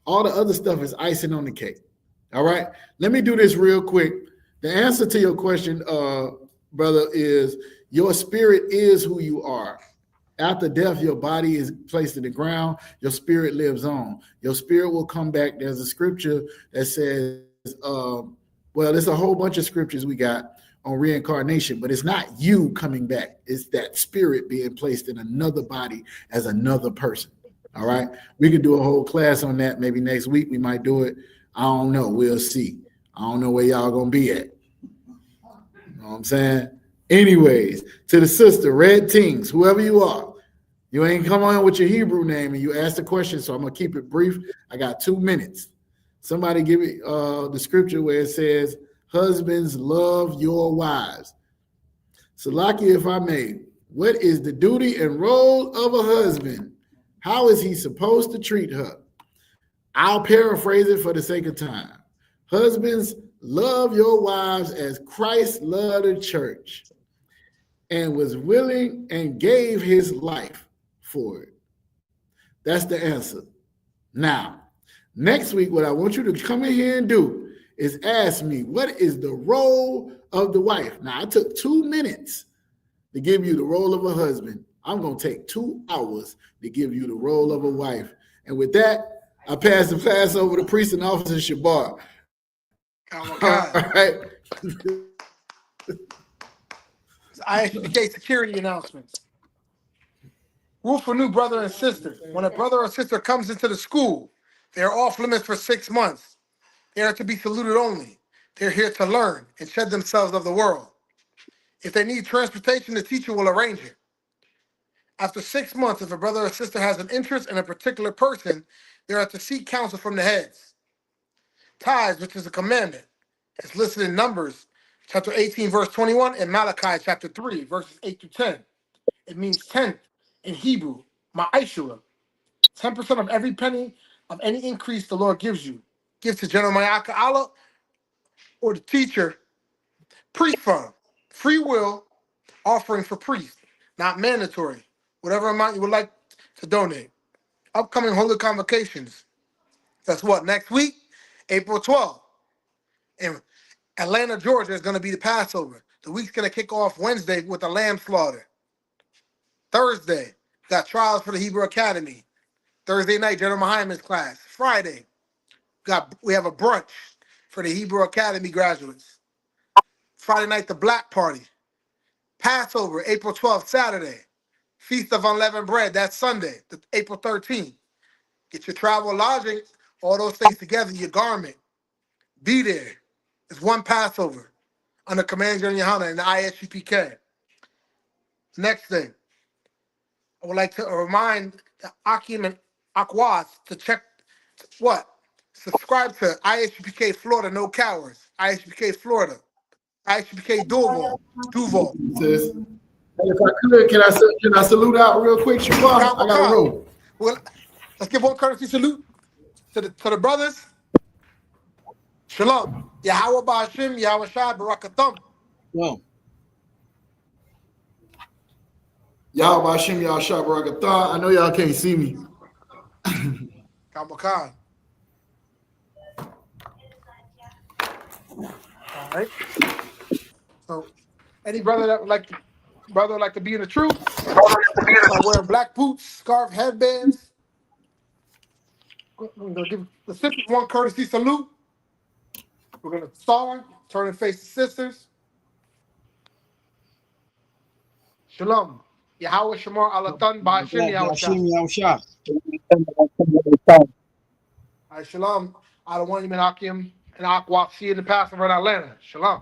all the other stuff is icing on the cake. All right? Let me do this real quick. The answer to your question, brother, is your spirit is who you are. After death, your body is placed in the ground. Your spirit lives on. Your spirit will come back. There's a scripture that says, well, there's a whole bunch of scriptures we got on reincarnation, but it's not you coming back. It's that spirit being placed in another body as another person. All right? We could do a whole class on that. Maybe next week we might do it. I don't know. We'll see. I don't know where y'all going to be at. You know what I'm saying? Anyways, to the sister, Red Tings, whoever you are, you ain't come on with your Hebrew name and you asked the question, so I'm going to keep it brief. I got 2 minutes. Somebody give me the scripture where it says, husbands, love your wives. Salaki, if I may, what is the duty and role of a husband? How is he supposed to treat her? I'll paraphrase it for the sake of time. Husbands, love your wives as Christ loved the church and was willing and gave his life for it. That's the answer. Now, Next week, what I want you to come in here and do is ask me, what is the role of the wife? Now, I took 2 minutes to give you the role of a husband. I'm going to take 2 hours to give you the role of a wife. And with that, I pass the class over to Priest and Officer Shabar. Oh my God. All right. ISBK security announcements. Rule for new brother and sister. When a brother or sister comes into the school, they are off limits for 6 months. They are to be saluted only. They're here to learn and shed themselves of the world. If they need transportation, the teacher will arrange it. After 6 months, if a brother or sister has an interest in a particular person, they are to seek counsel from the heads. Tithes, which is a commandment, is listed in Numbers chapter 18, verse 21, and Malachi chapter 3, verses 8 to 10. It means 10 in Hebrew, ma'ashura. 10% of every penny of any increase the Lord gives you. Give to General Mayaka Allah or the teacher. Priest fund, free will offering for priest, not mandatory. Whatever amount you would like to donate. Upcoming holy convocations. That's what, next week? April 12th. In Atlanta, Georgia is going to be the Passover. The week's going to kick off Wednesday with the lamb slaughter. Thursday, got trials for the Hebrew Academy. Thursday night, General Muhammad's class. Friday, we have a brunch for the Hebrew Academy graduates. Friday night, the Black Party. Passover, April 12th, Saturday. Feast of Unleavened Bread, that's Sunday, April 13th. Get your travel, lodging, all those things together, your garment. Be there. It's one Passover under Command General Yohana and the ISUPK. Next thing, I would like to remind the Akim and Akwaz to check what? Subscribe to ISUPK Florida, No Cowards. ISUPK Florida. ISUPK Duval. Sis. If I could, can I salute out real quick, Shabar? I got a roll. Well, let's give one courtesy salute to the brothers. Shalom. Yahweh Ba'ashim, Yahweh Shai, Barakatham. Wow. Y'all Bashim, y'all Shabarakatha. I know y'all can't see me. Khan. All right. So, any brother that would like to be in the truth, wearing black boots, scarf, headbands. We're gonna give the recipient one courtesy salute. We're gonna start, turn and face the sisters. Shalom. Yahweh Shamar Alatan Ba'ashim Yahweh Shah. All right, shalom. I don't want you in Akim and Aqua. See you in the Passover in Atlanta. Shalom.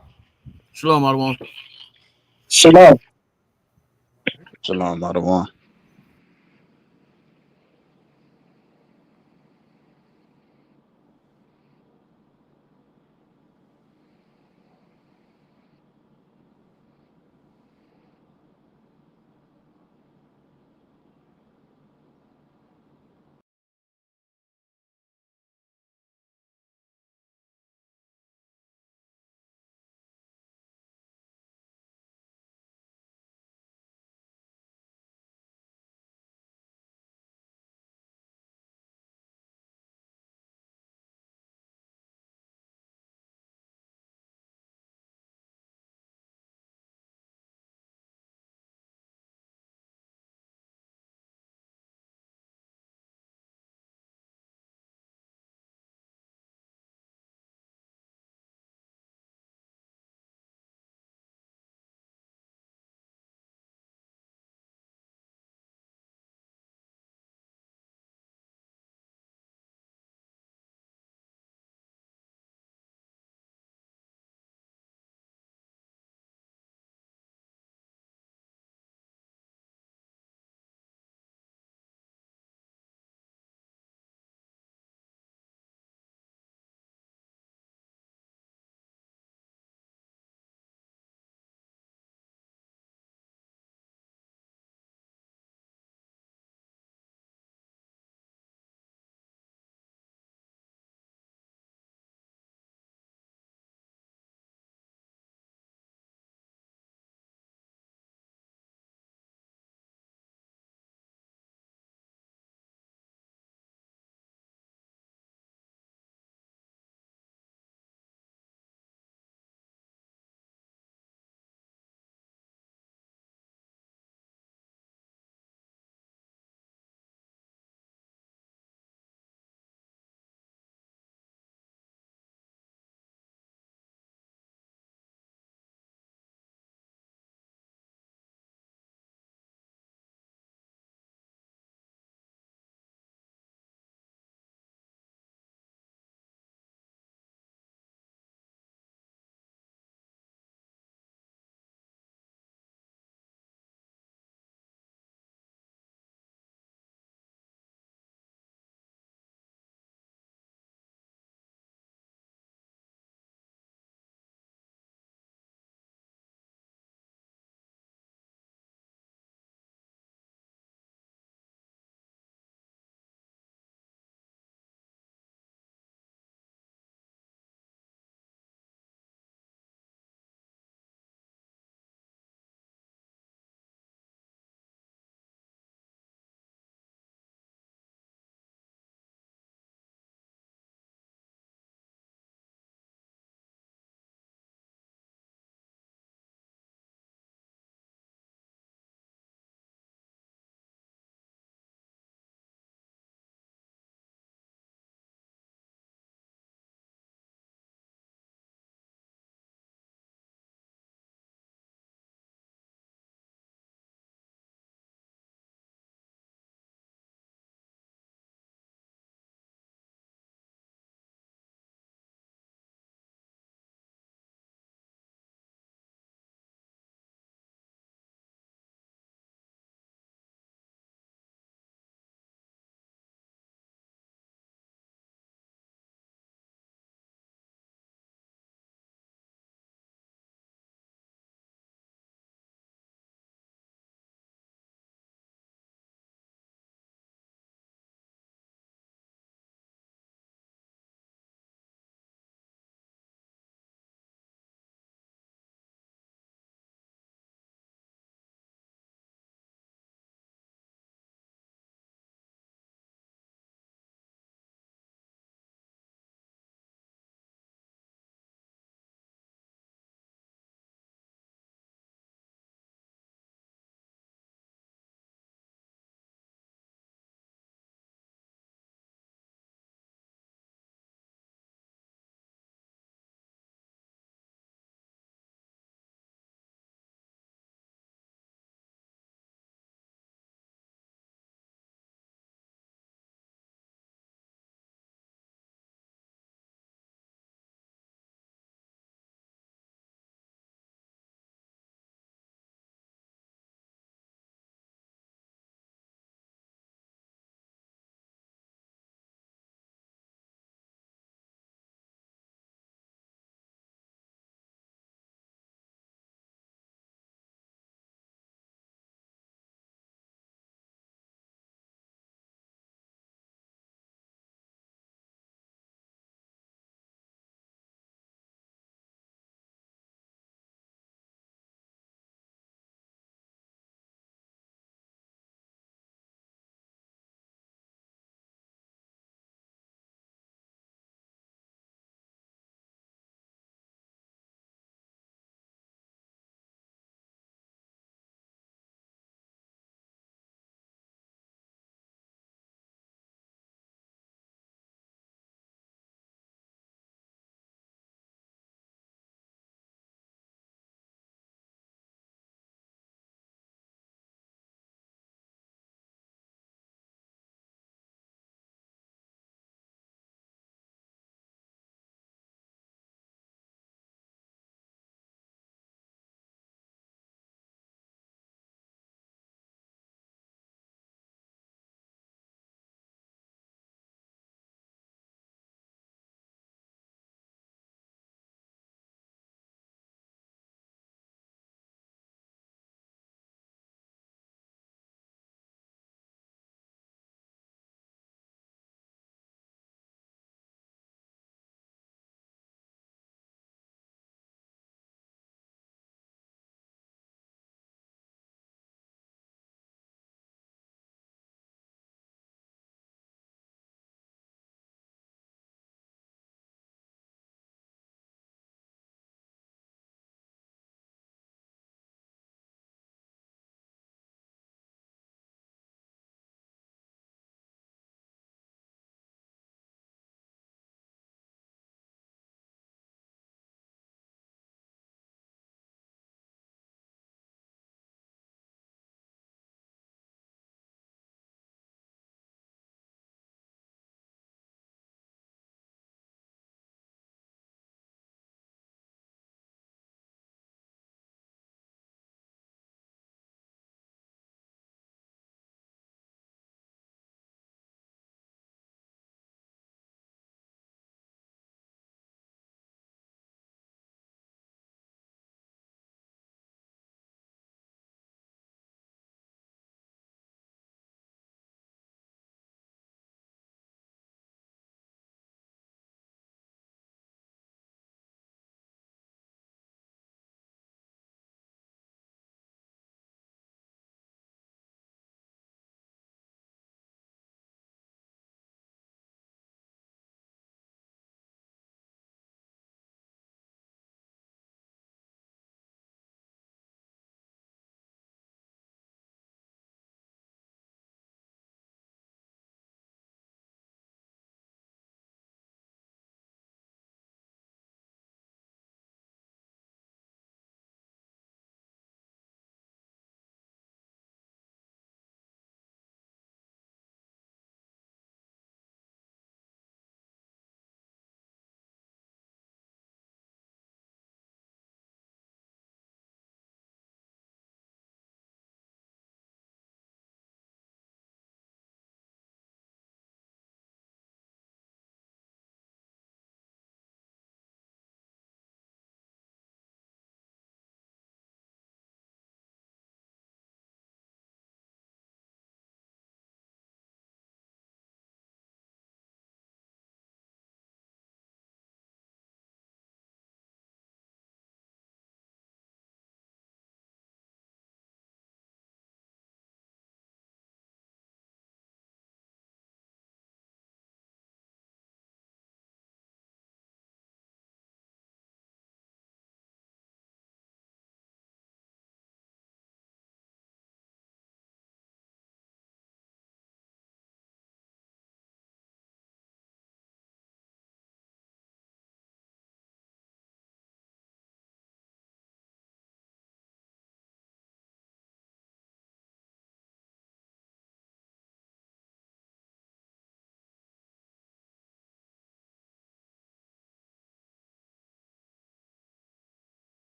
Shalom, Adawan. Shalom. Shalom, Adawan.